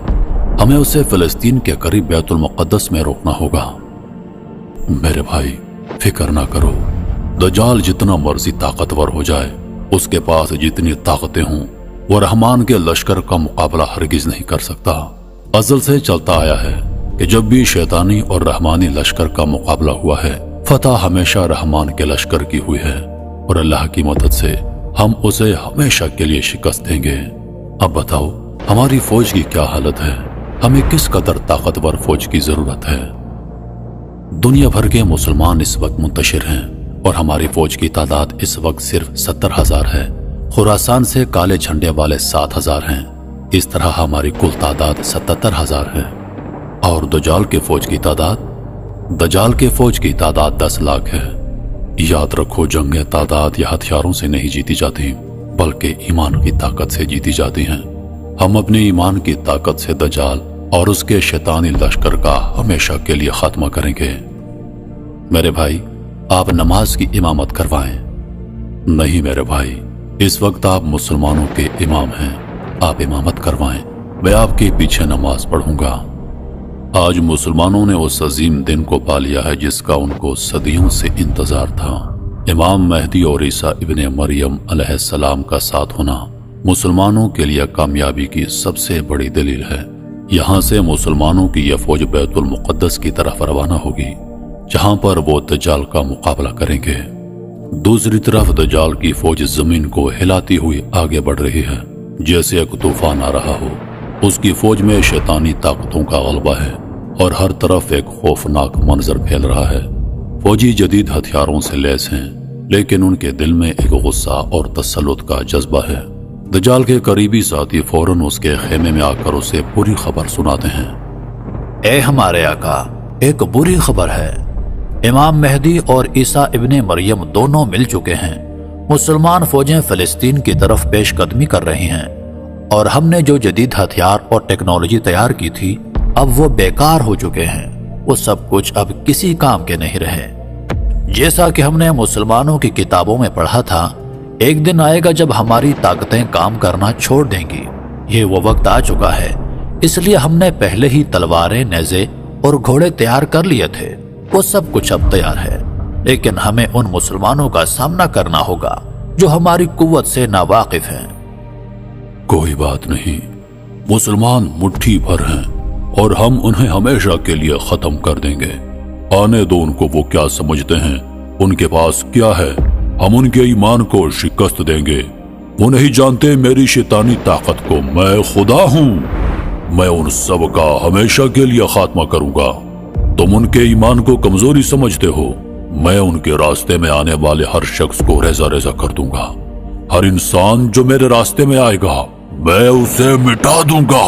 हमें उसे फिलिस्तीन के करीब बैतुल मुक़द्दस में रोकना होगा। मेरे भाई, फिक्र ना करो। दज्जाल जितना मर्जी ताकतवर हो जाए, उसके पास जितनी ताकतें हों, वो रहमान के लश्कर का मुकाबला हरगिज नहीं कर सकता। अज़ल से चलता आया है कि जब भी शैतानी और रहमानी लश्कर का मुकाबला हुआ है, फतह हमेशा रहमान के लश्कर की हुई है और अल्लाह की मदद से हम उसे हमेशा के लिए शिकस्त देंगे। अब बताओ, हमारी फौज की क्या हालत है? हमें किस कदर ताकतवर फौज की जरूरत है? दुनिया भर के मुसलमान इस वक्त मुंतशिर हैं और हमारी फौज की तादाद इस वक्त सिर्फ 70,000 है। खुरासान से काले झंडे वाले 7,000 हैं। इस तरह हमारी कुल तादाद 77,000 है। और दज्जाल के फौज की तादाद 10 लाख है। याद रखो, जंगें तादाद या हथियारों से नहीं जीती जाती, बल्कि ईमान की ताकत से जीती जाती हैं। हम अपने ईमान की ताकत से दज्जाल और उसके शैतानी लश्कर का हमेशा के लिए खात्मा करेंगे। मेरे भाई, आप नमाज की इमामत करवाएं। नहीं मेरे भाई, इस वक्त आप मुसलमानों के इमाम हैं। आप इमामत करवाएं, मैं आपके पीछे नमाज पढ़ूंगा। आज मुसलमानों ने उस अजीम दिन को पा लिया है जिसका उनको सदियों से इंतजार था। इमाम मेहदी और ईसा इब्ने मरियम अलैहिस्सलाम का साथ होना मुसलमानों के लिए कामयाबी की सबसे बड़ी दलील है। यहाँ से मुसलमानों की यह फौज बैतुल मुक़द्दस की तरफ रवाना होगी, जहाँ पर वो दज्जाल का मुकाबला करेंगे। दूसरी तरफ दज्जाल की फौज जमीन को हिलाती हुई आगे बढ़ रही है, जैसे एक तूफान आ रहा हो। उसकी फौज में शैतानी ताकतों का गलबा है और हर तरफ एक खौफनाक मंजर फैल रहा है। फौजी जदीद हथियारों से लैस हैं, लेकिन उनके दिल में एक गुस्सा और तसल्लुत का जज्बा है। दज्जाल के करीबी साथी फौरन उसके खेमे में आकर उसे बुरी खबर सुनाते हैं। ए हमारे आका, एक बुरी खबर है। इमाम मेहदी और ईसा इब्ने मरियम दोनों मिल चुके हैं। मुसलमान फौजें फिलिस्तीन की तरफ पेशकदमी कर रही हैं और हमने जो जदीद हथियार और टेक्नोलॉजी तैयार की थी, अब वो बेकार हो चुके हैं। वो सब कुछ अब किसी काम के नहीं रहे। जैसा कि हमने मुसलमानों की किताबों में पढ़ा था, एक दिन आएगा जब हमारी ताकतें काम करना छोड़ देंगी। ये वो वक्त आ चुका है, इसलिए हमने पहले ही तलवारें, नेज़े और घोड़े तैयार कर लिए थे। वो सब कुछ अब तैयार है, लेकिन हमें उन मुसलमानों का सामना करना होगा जो हमारी कुव्वत से नावाकिफ हैं। कोई बात नहीं, मुसलमान मुट्ठी भर हैं और हम उन्हें हमेशा के लिए खत्म कर देंगे। आने दो उनको, वो क्या समझते हैं, उनके पास क्या है, हम उनके ईमान को शिकस्त देंगे। वो नहीं जानते मेरी शैतानी ताकत को, मैं खुदा हूं, मैं उन सब का हमेशा के लिए खात्मा करूंगा। तुम उनके ईमान को कमजोरी समझते हो, मैं उनके रास्ते में आने वाले हर शख्स को रेजा रेजा कर दूंगा। हर इंसान जो मेरे रास्ते में आएगा मैं उसे मिटा दूंगा।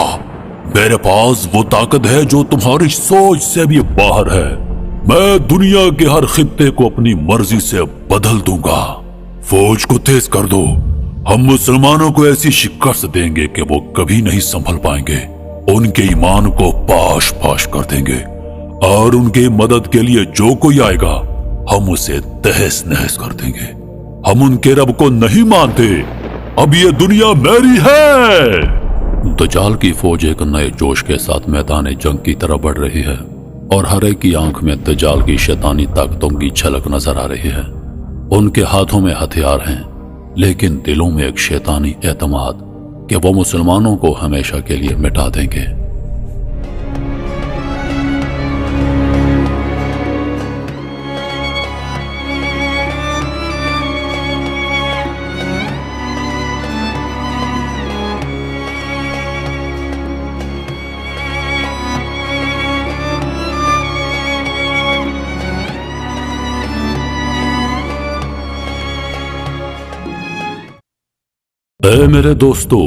मेरे पास वो ताकत है जो तुम्हारी सोच से भी बाहर है। मैं दुनिया के हर खित्ते को अपनी मर्जी से बदल दूंगा। फौज को तेज कर दो, हम मुसलमानों को ऐसी शिकस्त देंगे कि वो कभी नहीं संभल पाएंगे। उनके ईमान को पाश पाश कर देंगे और उनकी मदद के लिए जो कोई आएगा हम उसे तहस नहस कर देंगे। हम उनके रब को नहीं मानते, अब ये दुनिया मेरी है। दजाल की फौज एक नए जोश के साथ मैदान जंग की तरफ बढ़ रही है और हर एक की आंख में दजाल की शैतानी ताकतों की झलक नजर आ रही है। उनके हाथों में हथियार हैं, लेकिन दिलों में एक शैतानी एतमाद कि वो मुसलमानों को हमेशा के लिए मिटा देंगे। ऐ मेरे दोस्तों,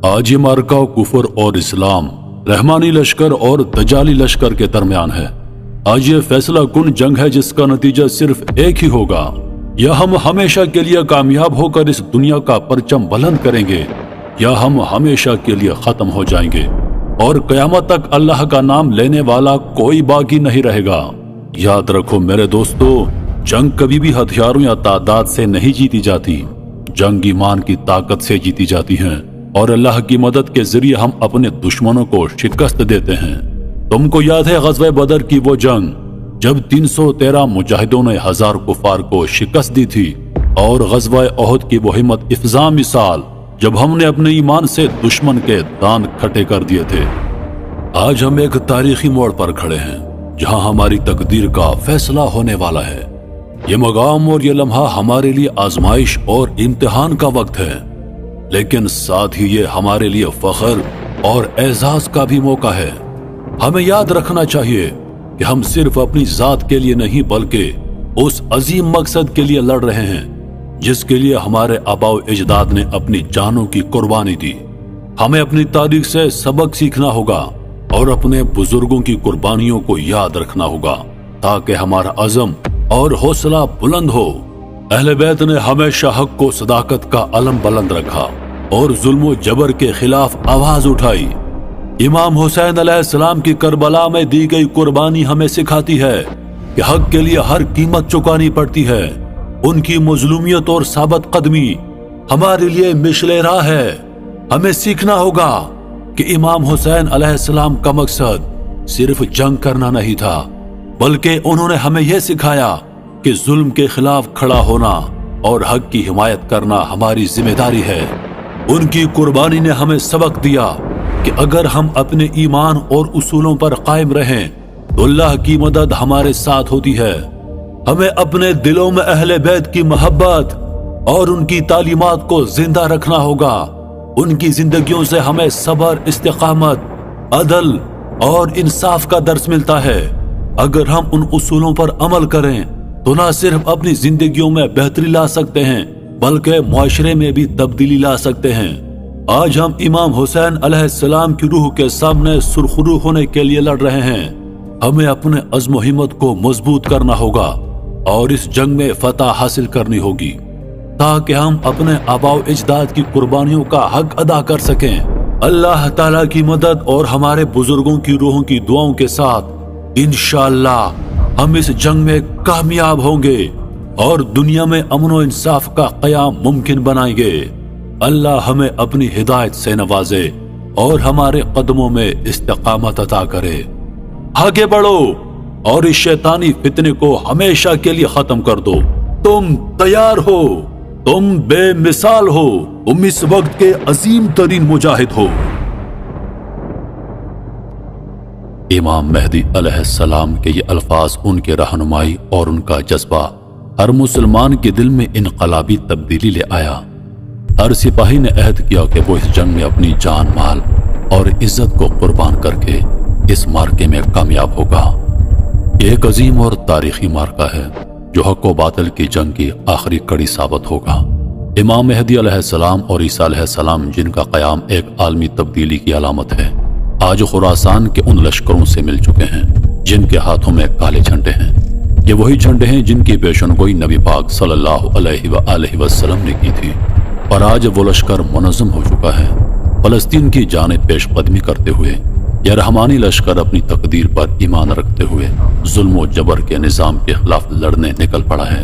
आज ये मार्का कुफर और इस्लाम, रहमानी लश्कर और दजाली लश्कर के दरमियान है। आज ये फैसला कुन जंग है जिसका नतीजा सिर्फ एक ही होगा, या हम हमेशा के लिए कामयाब होकर इस दुनिया का परचम बुलंद करेंगे या हम हमेशा के लिए खत्म हो जाएंगे और कयामत तक अल्लाह का नाम लेने वाला कोई बाकी नहीं रहेगा। याद रखो मेरे दोस्तों, जंग कभी भी हथियारों या तादाद से नहीं जीती जाती। जंग ईमान की ताकत से जीती जाती हैं और अल्लाह की मदद के जरिए हम अपने दुश्मनों को शिकस्त देते हैं। तुमको याद है ग़ज़वा बदर की वो जंग जब 313 मुजाहिदों ने 1000 कुफार को शिकस्त दी थी, और ग़ज़वा ओहद की वो हिम्मत इफ़्ज़ा मिसाल जब हमने अपने ईमान से दुश्मन के दांत खट्टे कर दिए थे। आज हम एक तारीखी मोड़ पर खड़े हैं जहां हमारी तकदीर का फैसला होने वाला है। ये मकाम और ये लम्हा हमारे लिए आजमाइश और इम्तिहान का वक्त है, लेकिन साथ ही ये हमारे लिए फख्र और एजाज का भी मौका है। हमें याद रखना चाहिए कि हम सिर्फ अपनी जात के लिए नहीं बल्कि उस अजीम मकसद के लिए लड़ रहे हैं जिसके लिए हमारे आबाओ अजदाद ने अपनी जानों की कुर्बानी दी। हमें अपनी तारीख से सबक सीखना होगा और अपने बुजुर्गों की कुर्बानियों को याद रखना होगा ताकि हमारा अज़म और हौसला बुलंद हो। अहले बैत ने हमेशा हक को सदाकत का अलम बुलंद रखा और जुल्म जबर के खिलाफ आवाज उठाई। इमाम हुसैन अलैहिस्सलाम की करबला में दी गई कुर्बानी हमें सिखाती है कि हक के लिए हर कीमत चुकानी पड़ती है। उनकी मजलूमियत और साबित कदमी हमारे लिए मिशले राह है। हमें सीखना होगा कि इमाम हुसैन अलैहिस्सलाम का मकसद सिर्फ जंग करना नहीं था, बल्कि उन्होंने हमें यह सिखाया कि जुल्म के खिलाफ खड़ा होना और हक की हिमायत करना हमारी जिम्मेदारी है। उनकी कुर्बानी ने हमें सबक दिया कि अगर हम अपने ईमान और उसूलों पर कायम रहें तो अल्लाह की मदद हमारे साथ होती है। हमें अपने दिलों में अहले बैत की मोहब्बत और उनकी तालीमात को जिंदा रखना होगा। उनकी जिंदगियों से हमें सब्र, इस्तिकामत, अदल और इंसाफ का दर्स मिलता है। अगर हम उन उसूलों पर अमल करें तो न सिर्फ अपनी जिंदगियों में बेहतरी ला सकते हैं बल्कि मुआशरे में भी तब्दीली ला सकते हैं। आज हम इमाम हुसैन अलैहिस्सलाम की रूह के सामने सुरखरू होने के लिए लड़ रहे हैं। हमें अपने अज़्म व हिम्मत को मजबूत करना होगा और इस जंग में फतह हासिल करनी होगी ताकि हम अपने आबाओ अजदाद की कुर्बानियों का हक अदा कर सकें। अल्लाह ताला की मदद और हमारे बुजुर्गों की रूहों की दुआओं के साथ इंशाअल्लाह हम इस जंग में कामयाब होंगे और दुनिया में अमन व इंसाफ का क़याम मुमकिन बनाएंगे। अल्लाह हमें अपनी हिदायत से नवाजे और हमारे कदमों में इस्तिकामत अता करे। आगे बढ़ो और इस शैतानी फितने को हमेशा के लिए खत्म कर दो। तुम तैयार हो, तुम बेमिसाल हो, तुम इस वक्त के अजीम तरीन मुजाहिद हो। امام مہدی علیہ السلام کے یہ الفاظ، ان کے رہنمائی اور ان کا جذبہ ہر مسلمان کے دل میں انقلابی تبدیلی لے آیا۔ ہر سپاہی نے عہد کیا کہ وہ اس جنگ میں اپنی جان، مال اور عزت کو قربان کر کے اس مارکے میں کامیاب ہوگا۔ یہ ایک عظیم اور تاریخی مارکہ ہے جو حق و باطل کی جنگ کی آخری کڑی ثابت ہوگا۔ امام مہدی علیہ السلام اور عیسیٰ علیہ السلام، جن کا قیام ایک عالمی تبدیلی کی علامت ہے، آج خراسان کے ان لشکروں سے مل چکے ہیں جن کے ہاتھوں میں کالے جھنڈے ہیں۔ یہ وہی جھنڈے ہیں جن کی پیشن گوئی نبی پاک صلی اللہ علیہ وآلہ وسلم نے کی تھی، اور آج وہ لشکر منظم ہو چکا ہے۔ فلسطین کی جانب پیش قدمی کرتے ہوئے یہ رحمانی لشکر اپنی تقدیر پر ایمان رکھتے ہوئے ظلم و جبر کے نظام کے خلاف لڑنے نکل پڑا ہے۔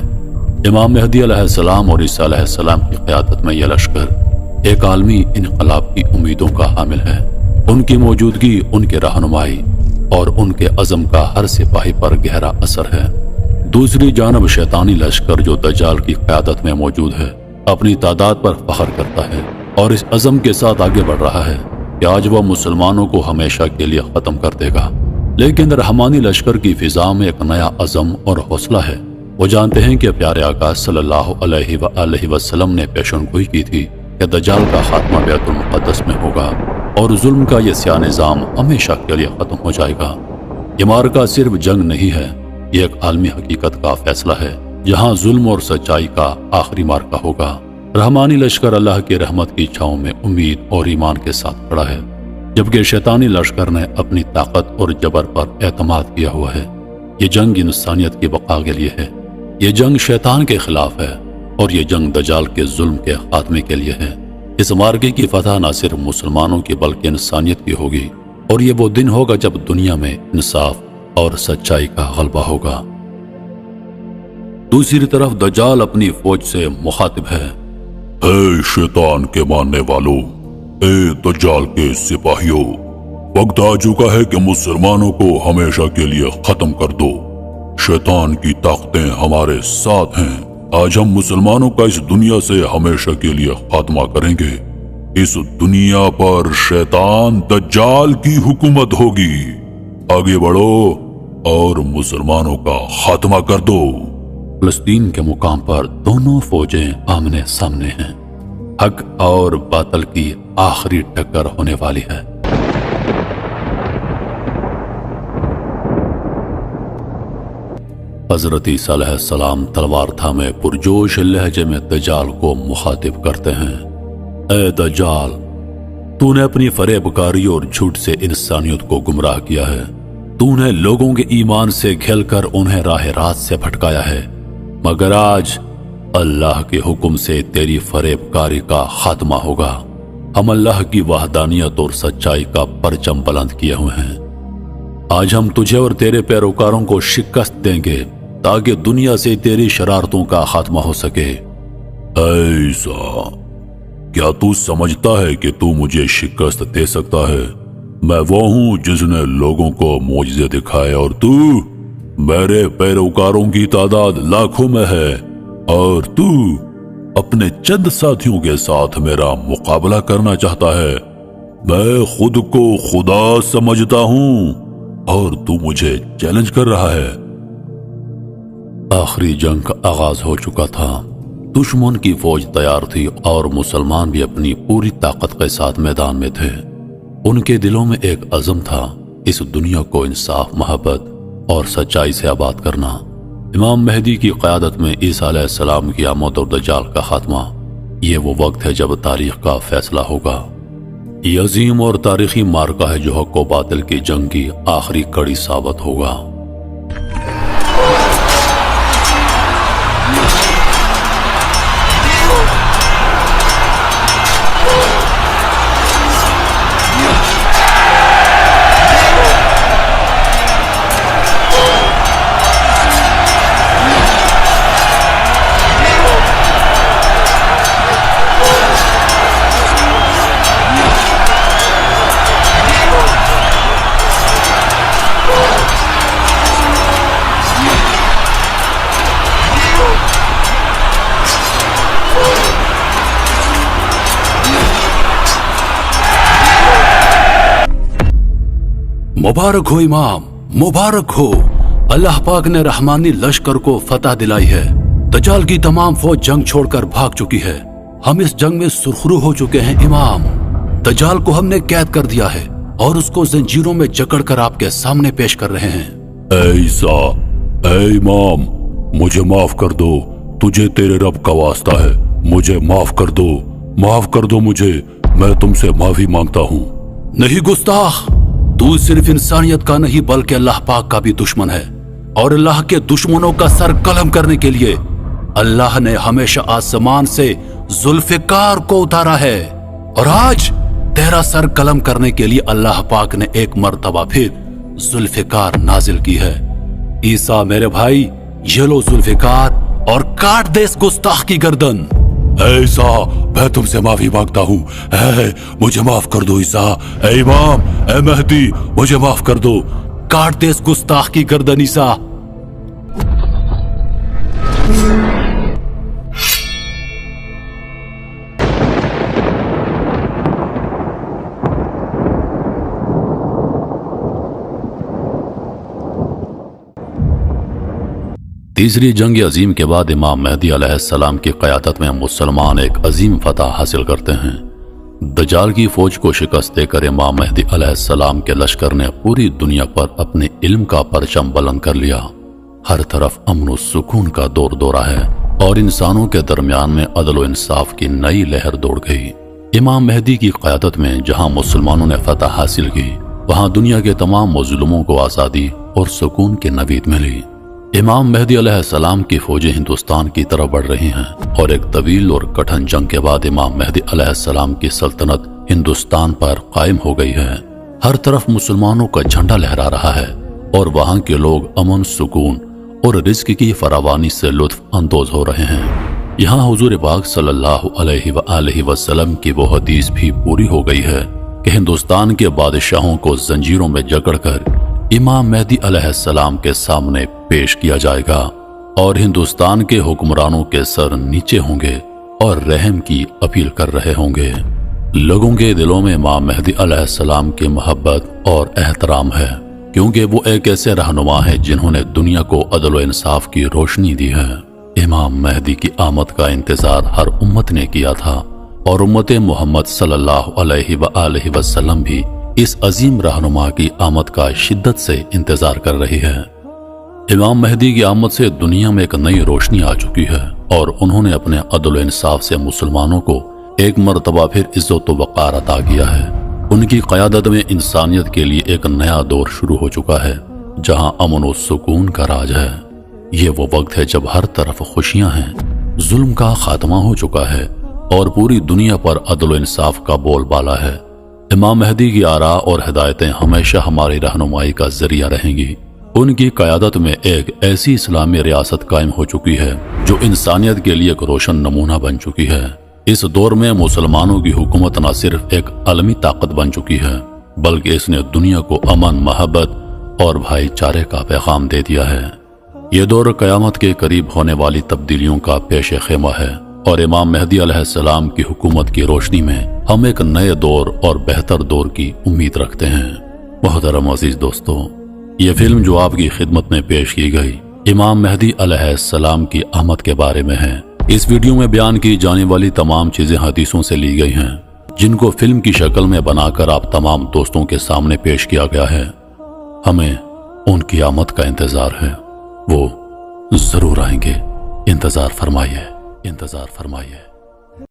امام مہدی علیہ السلام اور عیسیٰ علیہ السلام کی قیادت میں یہ لشکر ایک عالمی انقلاب کی امیدوں کا حامل ہے۔ ان کی موجودگی، ان کے رہنمائی اور ان کے عزم کا ہر سپاہی پر گہرا اثر ہے۔ دوسری جانب شیطانی لشکر جو دجال کی قیادت میں موجود ہے، اپنی تعداد پر فخر کرتا ہے اور اس عزم کے ساتھ آگے بڑھ رہا ہے کہ آج وہ مسلمانوں کو ہمیشہ کے لیے ختم کر دے گا۔ لیکن رحمانی لشکر کی فضا میں ایک نیا عزم اور حوصلہ ہے۔ وہ جانتے ہیں کہ پیارے آقا صلی اللہ علیہ وآلہ وسلم نے پیشن گوئی کی تھی کہ دجال کا خاتمہ بیت المقدس میں ہوگا اور ظلم کا یہ سیاہ نظام ہمیشہ کے لیے ختم ہو جائے گا۔ یہ مارکہ صرف جنگ نہیں ہے، یہ ایک عالمی حقیقت کا فیصلہ ہے جہاں ظلم اور سچائی کا آخری مارکہ ہوگا۔ رحمانی لشکر اللہ کی رحمت کی چھاؤں میں امید اور ایمان کے ساتھ کھڑا ہے، جبکہ شیطانی لشکر نے اپنی طاقت اور جبر پر اعتماد کیا ہوا ہے۔ یہ جنگ انسانیت کی بقا کے لیے ہے، یہ جنگ شیطان کے خلاف ہے، اور یہ جنگ دجال کے ظلم کے خاتمے کے لیے ہے۔ اس مارکے کی فتح نہ صرف مسلمانوں کی بلکہ انسانیت کی ہوگی، اور یہ وہ دن ہوگا جب دنیا میں انصاف اور سچائی کا غلبہ ہوگا۔ دوسری طرف دجال اپنی فوج سے مخاطب ہے۔ اے شیطان کے ماننے والوں، اے دجال کے سپاہیوں، وقت آ چکا ہے کہ مسلمانوں کو ہمیشہ کے لیے ختم کر دو۔ شیطان کی طاقتیں ہمارے ساتھ ہیں۔ آج ہم مسلمانوں کا اس دنیا سے ہمیشہ کے لیے خاتمہ کریں گے۔ اس دنیا پر شیطان دجال کی حکومت ہوگی۔ آگے بڑھو اور مسلمانوں کا خاتمہ کر دو۔ فلسطین کے مقام پر دونوں فوجیں آمنے سامنے ہیں۔ حق اور باطل کی آخری ٹکر ہونے والی ہے۔ حضرت عیسیٰ علیہ السلام تلوار تھامے پرجوش لہجے میں دجال کو مخاطب کرتے ہیں۔ اے دجال، تو نے اپنی فریب کاری اور جھوٹ سے انسانیت کو گمراہ کیا ہے۔ تو نے لوگوں کے ایمان سے کھیل کر انہیں راہ راست سے بھٹکایا ہے، مگر آج اللہ کے حکم سے تیری فریب کاری کا خاتمہ ہوگا۔ ہم اللہ کی وحدانیت اور سچائی کا پرچم بلند کیے ہوئے ہیں۔ آج ہم تجھے اور تیرے پیروکاروں کو شکست دیں گے تاکہ دنیا سے تیری شرارتوں کا خاتمہ ہو سکے۔ اے عیسیٰ، کیا تو سمجھتا ہے کہ تو مجھے شکست دے سکتا ہے؟ میں وہ ہوں جس نے لوگوں کو معجزے دکھائے، اور تو میرے پیروکاروں کی تعداد لاکھوں میں ہے، اور تو اپنے چند ساتھیوں کے ساتھ میرا مقابلہ کرنا چاہتا ہے۔ میں خود کو خدا سمجھتا ہوں اور تو مجھے چیلنج کر رہا ہے۔ آخری جنگ کا آغاز ہو چکا تھا۔ دشمن کی فوج تیار تھی اور مسلمان بھی اپنی پوری طاقت کے ساتھ میدان میں تھے۔ ان کے دلوں میں ایک عزم تھا، اس دنیا کو انصاف، محبت اور سچائی سے آباد کرنا۔ امام مہدی کی قیادت میں عیسیٰ علیہ السلام کی آمد اور دجال کا خاتمہ، یہ وہ وقت ہے جب تاریخ کا فیصلہ ہوگا۔ یہ عظیم اور تاریخی مارکہ ہے جو حق و باطل کی جنگ کی آخری کڑی ثابت ہوگا۔ मुबारक हो इमाम, मुबारक हो। अल्लाह पाक ने रहमानी लश्कर को फतह दिलाई है। दज्जाल की तमाम फौज जंग छोड़कर भाग चुकी है। हम इस जंग में सुरखरू हो चुके हैं इमाम। दज्जाल को हमने कैद कर दिया है और उसको जंजीरों में जकड़कर आपके सामने पेश कर रहे हैं। ऐसा, ऐ इमाम, मुझे माफ कर दो, तुझे तेरे रब का वास्ता है, मुझे माफ कर दो मुझे, मैं तुमसे माफी मांगता हूँ। नहीं गुस्ताख, तू सिर्फ इंसानियत का नहीं बल्कि अल्लाह पाक का भी दुश्मन है, और अल्लाह के दुश्मनों का सर कलम करने के लिए अल्लाह ने हमेशा आसमान से जुल्फिकार को उतारा है, और आज तेरा सर कलम करने के लिए अल्लाह पाक ने एक मर्तबा फिर जुल्फिकार नाजिल की है। ईसा मेरे भाई, ये लो जुल्फिकार और काट दे इस गुस्ताख की गर्दन। ऐसा, मैं तुमसे माफी मांगता हूँ, मुझे माफ कर दो ईसा। ऐ इमाम, ऐ मेहदी, मुझे माफ कर दो, काट दे इस गुस्ताख की गर्दन ईसा। तीसरी जंग अजीम के बाद इमाम मेहदी अलैहिस्सलाम की क़यादत में मुसलमान एक अजीम फतह हासिल करते हैं। दज्जाल की फौज को शिकस्त देकर इमाम मेहदी अलैहिस्सलाम के लश्कर ने पूरी दुनिया पर अपने इल्म का परचम बुलंद कर लिया। हर तरफ अमन और सुकून का दौर दौरा है और इंसानों के दरमियान में अदल व इंसाफ की नई लहर दौड़ गई। इमाम मेहदी की क़यादत में जहां मुसलमानों ने फतह हासिल की, वहां दुनिया के तमाम मजलूमों को आज़ादी और सुकून की नवीद मिली। इमाम मेहदी अलैहिस्सलाम की फौजें हिंदुस्तान की तरफ बढ़ रही हैं और एक तवील और कठिन जंग के बाद इमाम मेहदी अलैहिस्सलाम की सल्तनत हिंदुस्तान पर कायम हो गई है। हर तरफ मुसलमानों का झंडा लहरा रहा है और वहां के लोग अमन, सुकून और रिज़्क की फरावानी से लुत्फ अंदोज हो रहे हैं। यहाँ हुजूर पाक सल्लल्लाहु अलैहि वसल्लम की वो हदीस भी पूरी हो गई है कि हिंदुस्तान के बादशाहों को जंजीरों में जकड़कर इमाम मेहदी अलैहिस्सलाम के सामने पेश किया जाएगा और हिंदुस्तान के हुक्मरानों के सर नीचे होंगे और रहम की अपील कर रहे होंगे। लोगों के दिलों में इमाम मेहदी अलैहिस्सलाम की मोहब्बत और एहतराम है, क्योंकि वो एक ऐसे रहनुमा है जिन्होंने दुनिया को अदल व इंसाफ की रोशनी दी है। इमाम मेहदी की आमद का इंतजार हर उम्मत ने किया था और उम्मत मोहम्मद सल्लल्लाहु अलैहि वसल्लम भी इस अजीम रहनुमा की आमद का शिद्दत से इंतजार कर रही है। इमाम मेहदी की आमद से दुनिया में एक नई रोशनी आ चुकी है और उन्होंने अपने अदल व इंसाफ से मुसलमानों को एक मर्तबा फिर इज्जत व वक़ार अता किया है। उनकी क़यादत में इंसानियत के लिए एक नया दौर शुरू हो चुका है, जहां अमन और सुकून का राज है। ये वो वक्त है जब हर तरफ खुशियां हैं, जुल्म का खात्मा हो चुका है और पूरी दुनिया पर अदल व इंसाफ का बोलबाला है। इमाम मेहदी की आरा और हिदायतें हमेशा हमारी रहनुमाई का जरिया रहेंगी। उनकी क़यादत में एक ऐसी इस्लामी रियासत कायम हो चुकी है जो इंसानियत के लिए एक रोशन नमूना बन चुकी है। इस दौर में मुसलमानों की हुकूमत न सिर्फ एक अलमी ताकत बन चुकी है, बल्कि इसने दुनिया को अमन, मोहब्बत और भाईचारे का पैगाम दे दिया है। ये दौर क़यामत के करीब होने वाली तब्दीलियों का पेश खेमा है और इमाम मेहदी अलैहिस्सलाम की हुकूमत की रोशनी में हम एक नए दौर और बेहतर दौर की उम्मीद रखते हैं। मोहतरम अजीज दोस्तों, ये फिल्म जो आपकी खिदमत में पेश की गई इमाम मेहदी अलैहिस्सलाम की आमद के बारे में है। इस वीडियो में बयान की जाने वाली तमाम चीजें हदीसों से ली गई हैं, जिनको फिल्म की शक्ल में बनाकर आप तमाम दोस्तों के सामने पेश किया गया है। हमें उनकी आमद का इंतजार है, वो जरूर आएंगे। इंतजार फरमाइए, इंतजार फरमाइए।